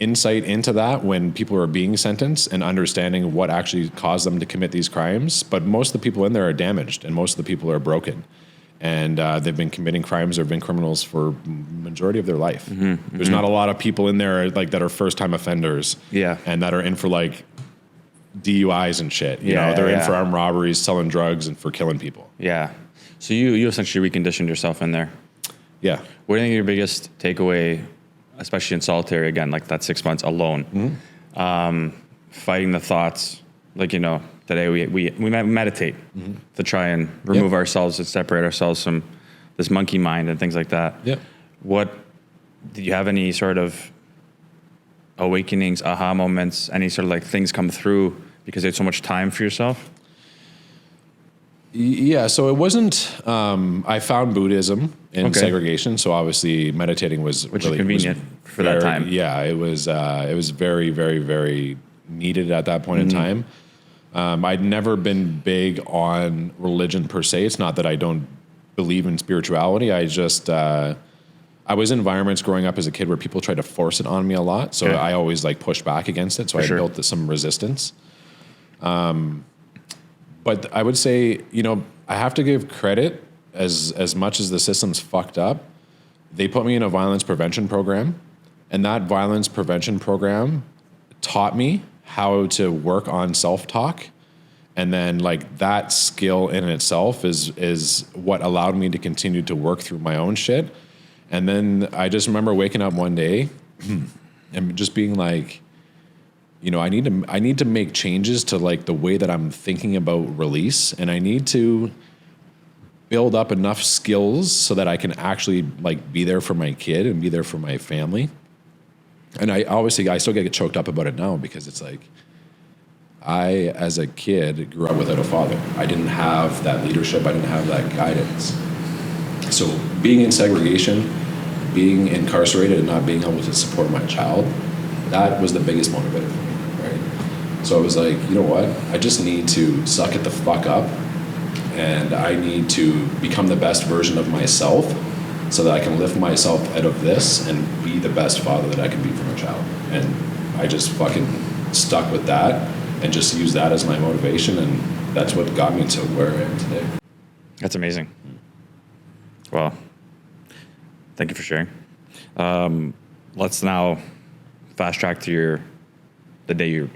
insight into that when people are being sentenced and understanding what actually caused them to commit these crimes. But most of the people in there are damaged and most of the people are broken. And they've been committing crimes or been criminals for majority of their life. There's not a lot of people in there like that are first-time offenders. Yeah. And that are in for like DUIs and shit. You Yeah, know, they're in yeah. for armed robberies, selling drugs, and for killing people. Yeah. So you essentially reconditioned yourself in there. Yeah. What do you think your biggest takeaway, especially in solitary, again, like that 6 months alone, fighting the thoughts, like, today we meditate to try and remove ourselves and separate ourselves from this monkey mind and things like that. Yeah. Did you have any sort of awakenings, aha moments, any sort of like things come through because you had so much time for yourself? Yeah, so it wasn't. I found Buddhism in Okay. segregation, so obviously meditating was Which is really convenient. for that time. Yeah, it was very, very, very needed at that point in time. I'd never been big on religion per se. It's not that I don't believe in spirituality. I just, I was in environments growing up as a kid where people tried to force it on me a lot. So I always like pushed back against it. So I built some resistance. But I would say, you know, I have to give credit as much as the system's fucked up. They put me in a violence prevention program, and that violence prevention program taught me how to work on self-talk. And then like that skill in itself is what allowed me to continue to work through my own shit. And then I just remember waking up one day and just being like, you know, I need to make changes to like the way that I'm thinking about release, and I need to build up enough skills so that I can actually like be there for my kid and be there for my family. And I still get choked up about it now because it's like, I, as a kid, grew up without a father. I didn't have that leadership. I didn't have that guidance. So being in segregation, being incarcerated and not being able to support my child, that was the biggest motivator for me, right? So I was like, you know what? I just need to suck it the fuck up, and I need to become the best version of myself so that I can lift myself out of this and be the best father that I can be for my child. And I just fucking stuck with that and just use that as my motivation, and that's what got me to where I am today. That's amazing. Well, thank you for sharing. Let's now fast track to the day you're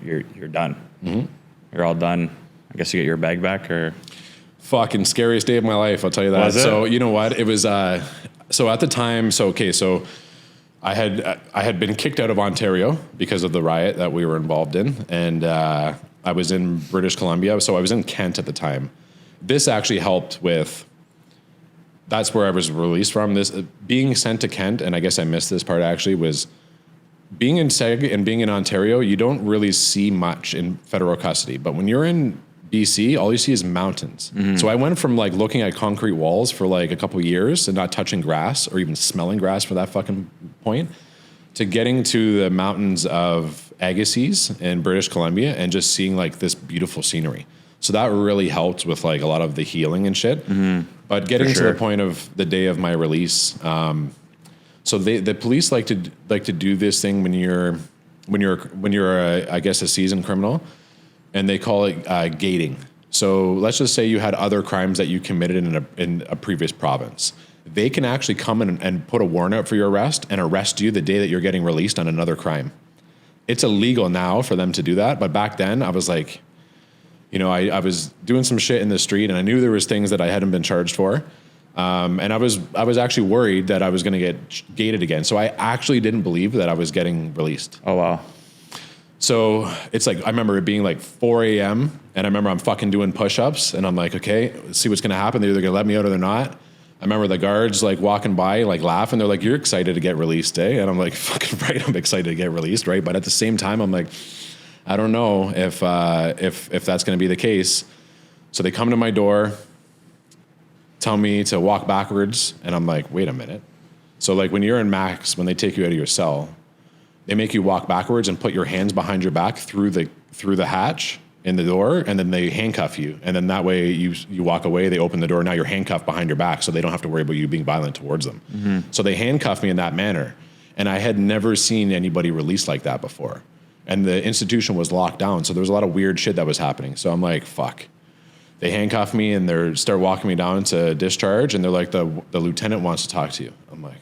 done. Mm-hmm. You're all done. I guess you get your bag back, or fucking scariest day of my life, I'll tell you that. Was it? So you know what? It was so at the time, so I had been kicked out of Ontario because of the riot that we were involved in, and I was in British Columbia, so I was in Kent at the time. This actually helped with. That's where I was released from. This being sent to Kent, and I guess I missed this part actually, was being in Seg and being in Ontario. You don't really see much in federal custody, but when you're in BC, all you see is mountains. Mm-hmm. So I went from like looking at concrete walls for like a couple of years and not touching grass or even smelling grass for that fucking point, to getting to the mountains of Agassiz in British Columbia and just seeing like this beautiful scenery. So that really helped with like a lot of the healing and shit. Mm-hmm. But getting to the point of the day of my release, so the police like to do this thing when you're I guess a seasoned criminal, and they call it gating. So let's just say you had other crimes that you committed in a previous province. They can actually come in and put a warrant out for your arrest and arrest you the day that you're getting released on another crime. It's illegal now for them to do that, but back then I was like, you know, I was doing some shit in the street, and I knew there was things that I hadn't been charged for. And I was actually worried that I was going to get gated again. So I actually didn't believe that I was getting released. Oh, wow. So it's like, I remember it being like 4 a.m. and I remember I'm fucking doing push-ups, and I'm like, okay, let's see what's going to happen. They're either going to let me out or they're not. I remember the guards like walking by, like laughing. They're like, you're excited to get released, eh? And I'm like, fucking right, I'm excited to get released, right? But at the same time, I'm like, I don't know if that's going to be the case. So they come to my door, tell me to walk backwards, and I'm like, wait a minute. So like when you're in Max, when they take you out of your cell, they make you walk backwards and put your hands behind your back through the hatch in the door, and then they handcuff you. And then that way you walk away, they open the door, now you're handcuffed behind your back, so they don't have to worry about you being violent towards them. Mm-hmm. So they handcuff me in that manner. And I had never seen anybody released like that before. And the institution was locked down, so there was a lot of weird shit that was happening. So I'm like, fuck. They handcuff me and they start walking me down to discharge, and they're like, the lieutenant wants to talk to you. I'm like,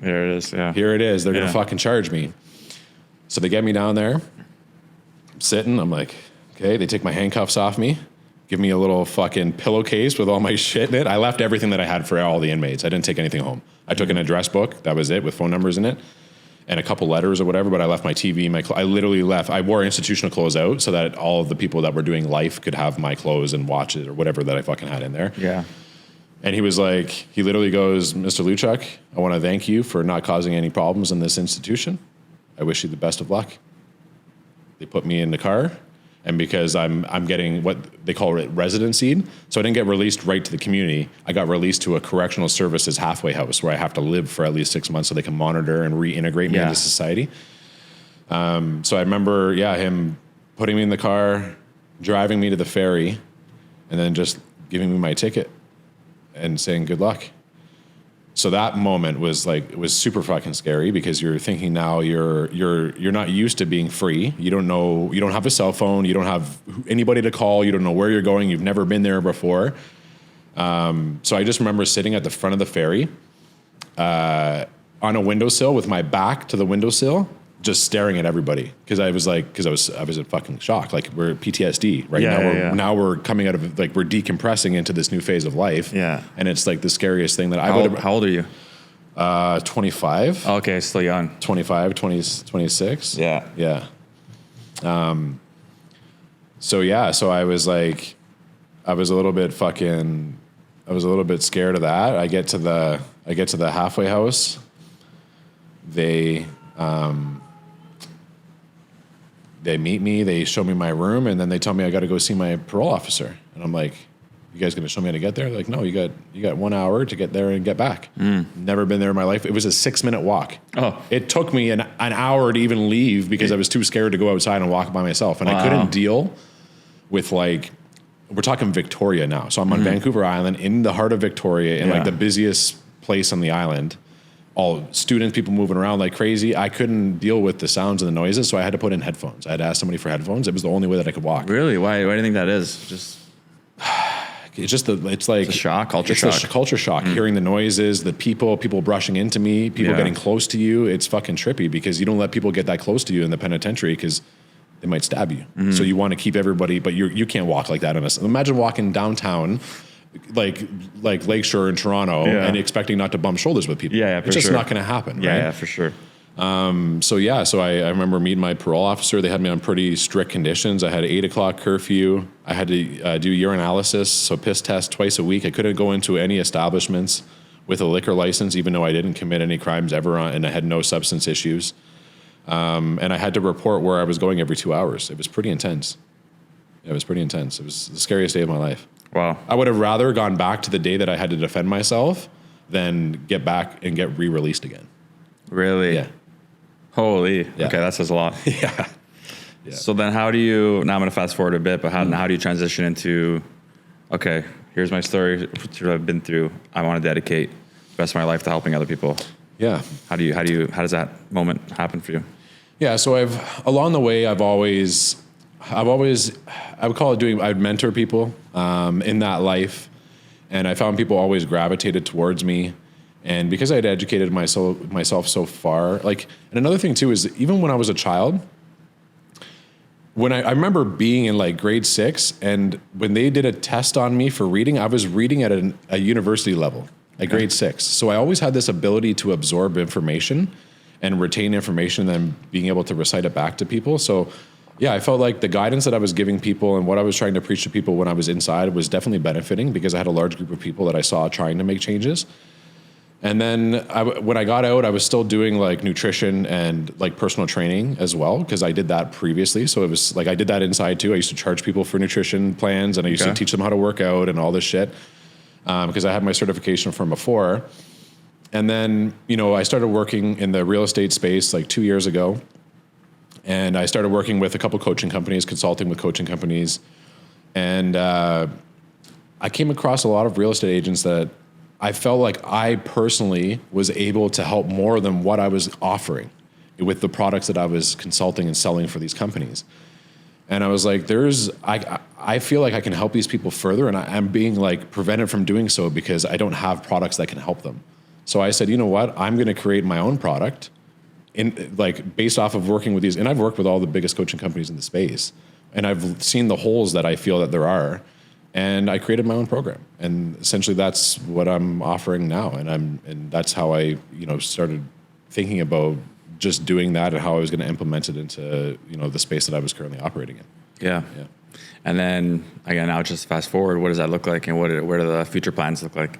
here it is, yeah. Here it is. They're going to fucking charge me. So they get me down there. I'm sitting. I'm like, okay. They take my handcuffs off me, give me a little fucking pillowcase with all my shit in it. I left everything that I had for all the inmates. I didn't take anything home. I took an address book. That was it, with phone numbers in it, and a couple letters or whatever, but I left my TV, I literally left. I wore institutional clothes out so that all of the people that were doing life could have my clothes and watch it or whatever that I fucking had in there. Yeah. And he was like, he literally goes, Mr. Luchuk, I want to thank you for not causing any problems in this institution. I wish you the best of luck. They put me in the car, And because I'm getting what they call residency, so I didn't get released right to the community. I got released to a correctional services halfway house where I have to live for at least 6 months so they can monitor and reintegrate me into society. So I remember, him putting me in the car, driving me to the ferry, and then just giving me my ticket and saying good luck. So that moment was like, it was super fucking scary because you're thinking now you're not used to being free. You don't know, you don't have a cell phone. You don't have anybody to call. You don't know where you're going. You've never been there before. So I just remember sitting at the front of the ferry on a windowsill with my back to the windowsill, just staring at everybody. Cause I was in fucking shock. Like we're PTSD, right? Now we're coming out of like, we're decompressing into this new phase of life. Yeah. And it's like the scariest thing that I would have. How old are you? 25. Okay. Still young. 25, 26. Yeah. Yeah. So I was like, I was a little bit scared of that. I get to the halfway house. They meet me, they show me my room, and then they tell me I got to go see my parole officer. And I'm like, you guys going to show me how to get there? They're like, no, you got 1 hour to get there and get back. Never been there in my life. It was a 6-minute walk. Oh, it took me an hour to even leave because I was too scared to go outside and walk by myself. And I couldn't deal with like, we're talking Victoria now. So I'm on Vancouver Island in the heart of Victoria in like the busiest place on the island. All students, people moving around like crazy. I couldn't deal with the sounds and the noises, so I had to put in headphones. I had to ask somebody for headphones. It was the only way that I could walk. Really? Why do you think that is? It's a shock, culture shock. Culture shock. Hearing the noises, the people brushing into me, people getting close to you. It's fucking trippy because you don't let people get that close to you in the penitentiary because they might stab you. So you want to keep everybody, but you can't walk like that. Imagine walking downtown like Lakeshore in Toronto and expecting not to bump shoulders with people. It's just not going to happen. Right? Yeah, for sure. So I remember meeting my parole officer. They had me on pretty strict conditions. I had an 8 o'clock curfew. I had to do urinalysis, so piss test twice a week. I couldn't go into any establishments with a liquor license, even though I didn't commit any crimes ever and I had no substance issues. And I had to report where I was going every 2 hours. It was pretty intense. It was the scariest day of my life. Wow. I would have rather gone back to the day that I had to defend myself than get back and get re-released again. Really? Yeah. Holy. Yeah. Okay, that says a lot. Yeah. So then how do you, now I'm going to fast forward a bit, but how do you transition into, okay, here's my story, what I've been through. I want to dedicate the rest of my life to helping other people. Yeah. How does that moment happen for you? Yeah. So along the way, I would call it I'd mentor people in that life. And I found people always gravitated towards me. And because I had educated myself so far, and another thing too is even when I was a child, when I remember being in like grade 6 and when they did a test on me for reading, I was reading at a university level at grade 6. So I always had this ability to absorb information and retain information and then being able to recite it back to people. So yeah, I felt like the guidance that I was giving people and what I was trying to preach to people when I was inside was definitely benefiting because I had a large group of people that I saw trying to make changes. And then when I got out, I was still doing like nutrition and like personal training as well because I did that previously. So it was like I did that inside too. I used to charge people for nutrition plans and I used to teach them how to work out and all this shit because I had my certification from before. And then, I started working in the real estate space like 2 years ago. And I started working with a couple coaching companies, consulting with coaching companies. And I came across a lot of real estate agents that I felt like I personally was able to help more than what I was offering with the products that I was consulting and selling for these companies. And I was like, I feel like I can help these people further and I'm being like prevented from doing so because I don't have products that can help them. So I said, you know what? I'm going to create my own product based off of working with these. And I've worked with all the biggest coaching companies in the space and I've seen the holes that I feel that there are. And I created my own program, and essentially that's what I'm offering now. And that's how I, started thinking about just doing that and how I was going to implement it into, the space that I was currently operating in. Yeah. And then again, now just fast forward, what does that look like, and what do the future plans look like?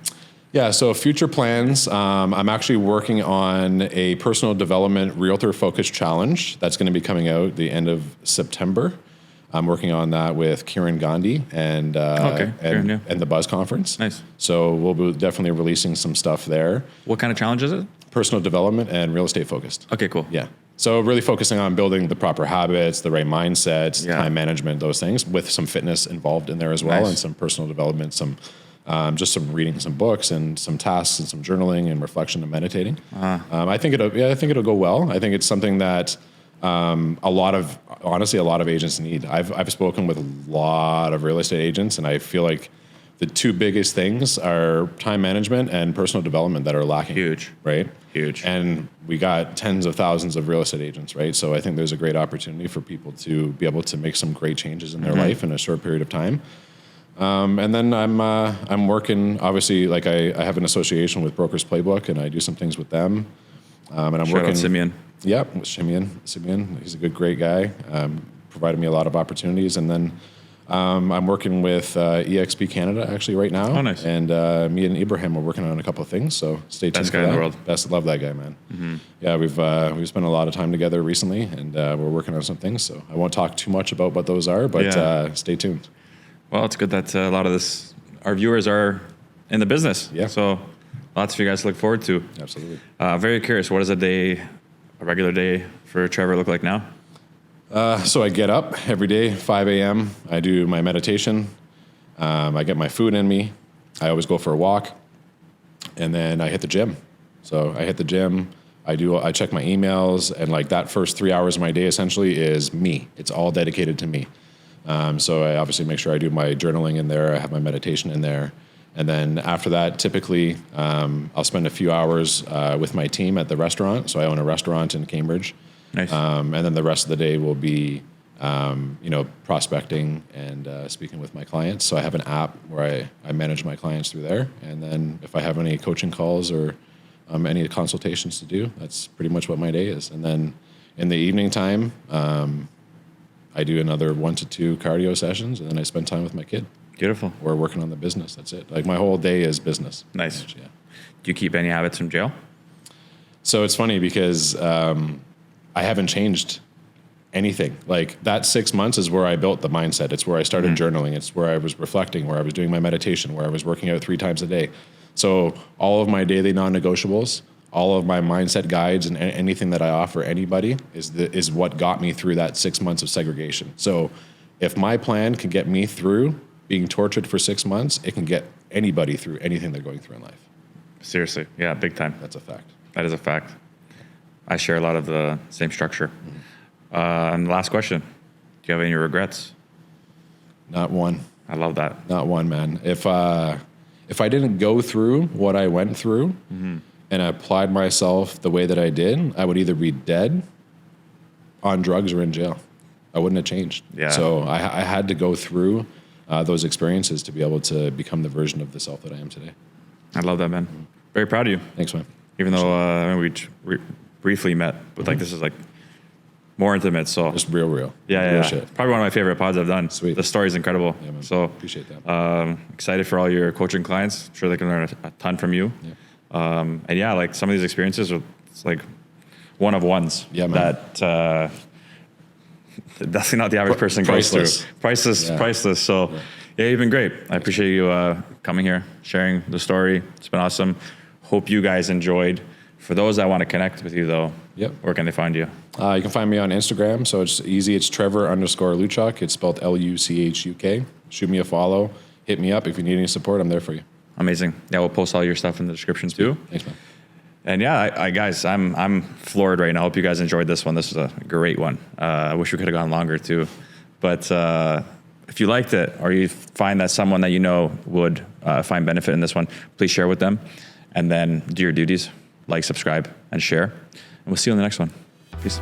Yeah. So future plans, I'm actually working on a personal development realtor focused challenge that's going to be coming out the end of September. I'm working on that with Kieran Gandhi and the Buzz Conference. Nice. So we'll be definitely releasing some stuff there. What kind of challenge is it? Personal development and real estate focused. Okay, cool. Yeah. So really focusing on building the proper habits, the right mindsets, time management, those things, with some fitness involved in there as well, and some personal development, some just some reading some books and some tasks and some journaling and reflection and meditating. I think it'll go well. I think it's something that a lot of agents need. I've spoken with a lot of real estate agents, and I feel like the two biggest things are time management and personal development that are lacking. Huge. Right? Huge. And we got tens of thousands of real estate agents, right? So I think there's a great opportunity for people to be able to make some great changes in their life in a short period of time. And then I'm working, obviously, like I have an association with Brokers Playbook, and I do some things with them. And I'm working. Shout out Simeon. Yeah, with Simeon. He's a great guy. Provided me a lot of opportunities. And then I'm working with EXP Canada actually right now. Oh, nice. And me and Ibrahim are working on a couple of things. So stay tuned. Best guy in the world. Love that guy, man. Yeah, we've spent a lot of time together recently, and we're working on some things. So I won't talk too much about what those are, but stay tuned. Well, it's good that a lot of our viewers are in the business. Yeah. So lots for you guys to look forward to. Absolutely. Very curious, what does a regular day for Trevor look like now? So I get up every day, 5 a.m. I do my meditation. I get my food in me. I always go for a walk, and then I hit the gym. So I hit the gym. I check my emails, and like that first 3 hours of my day essentially is me. It's all dedicated to me. So I obviously make sure I do my journaling in there. I have my meditation in there. And then after that, typically, I'll spend a few hours with my team at the restaurant. So I own a restaurant in Cambridge. Nice. And then the rest of the day will be, prospecting and speaking with my clients. So I have an app where I manage my clients through there. And then if I have any coaching calls or any consultations to do, that's pretty much what my day is. And then in the evening time, I do another 1 to 2 cardio sessions, and then I spend time with my kid. Beautiful. We're working on the business. That's it. Like my whole day is business. Nice. Yeah. Do you keep any habits from jail? So it's funny because I haven't changed anything. Like that 6 months is where I built the mindset. It's where I started journaling. It's where I was reflecting, where I was doing my meditation, where I was working out 3 times a day. So all of my daily non-negotiables, all of my mindset guides, and anything that I offer anybody is what got me through that 6 months of segregation. So if my plan can get me through being tortured for 6 months, it can get anybody through anything they're going through in life. Seriously. Yeah, big time. That's a fact. That is a fact. I share a lot of the same structure. And last question. Do you have any regrets? Not one. I love that. Not one, man. If I didn't go through what I went through and I applied myself the way that I did, I would either be dead, on drugs, or in jail. I wouldn't have changed. Yeah. So I had to go through those experiences to be able to become the version of the self that I am today. I love that, man. Very proud of you. Thanks, man. Even though we briefly met, but like this is like more intimate. So Just real. yeah. Shit. Probably one of my favorite pods I've done. Sweet. The story's incredible. Yeah, man. So Appreciate that. Excited for all your coaching clients. I'm sure they can learn a ton from you. Yeah. And yeah, like some of these experiences are it's like one of ones that definitely not the average person goes through. Priceless. So yeah, you've been great. I appreciate you coming here, sharing the story. It's been awesome. Hope you guys enjoyed. For those that want to connect with you though, where can they find you? You can find me on Instagram. So it's easy. It's Trevor_Luchuk. It's spelled Luchuk. Shoot me a follow. Hit me up. If you need any support, I'm there for you. Amazing. Yeah, we'll post all your stuff in the description too. Thanks, man. And yeah, guys, I'm floored right now. I hope you guys enjoyed this one. This was a great one. I wish we could have gone longer too. But if you liked it or you find that someone that you know would find benefit in this one, please share with them. And then do your duties. Like, subscribe, and share. And we'll see you on the next one. Peace.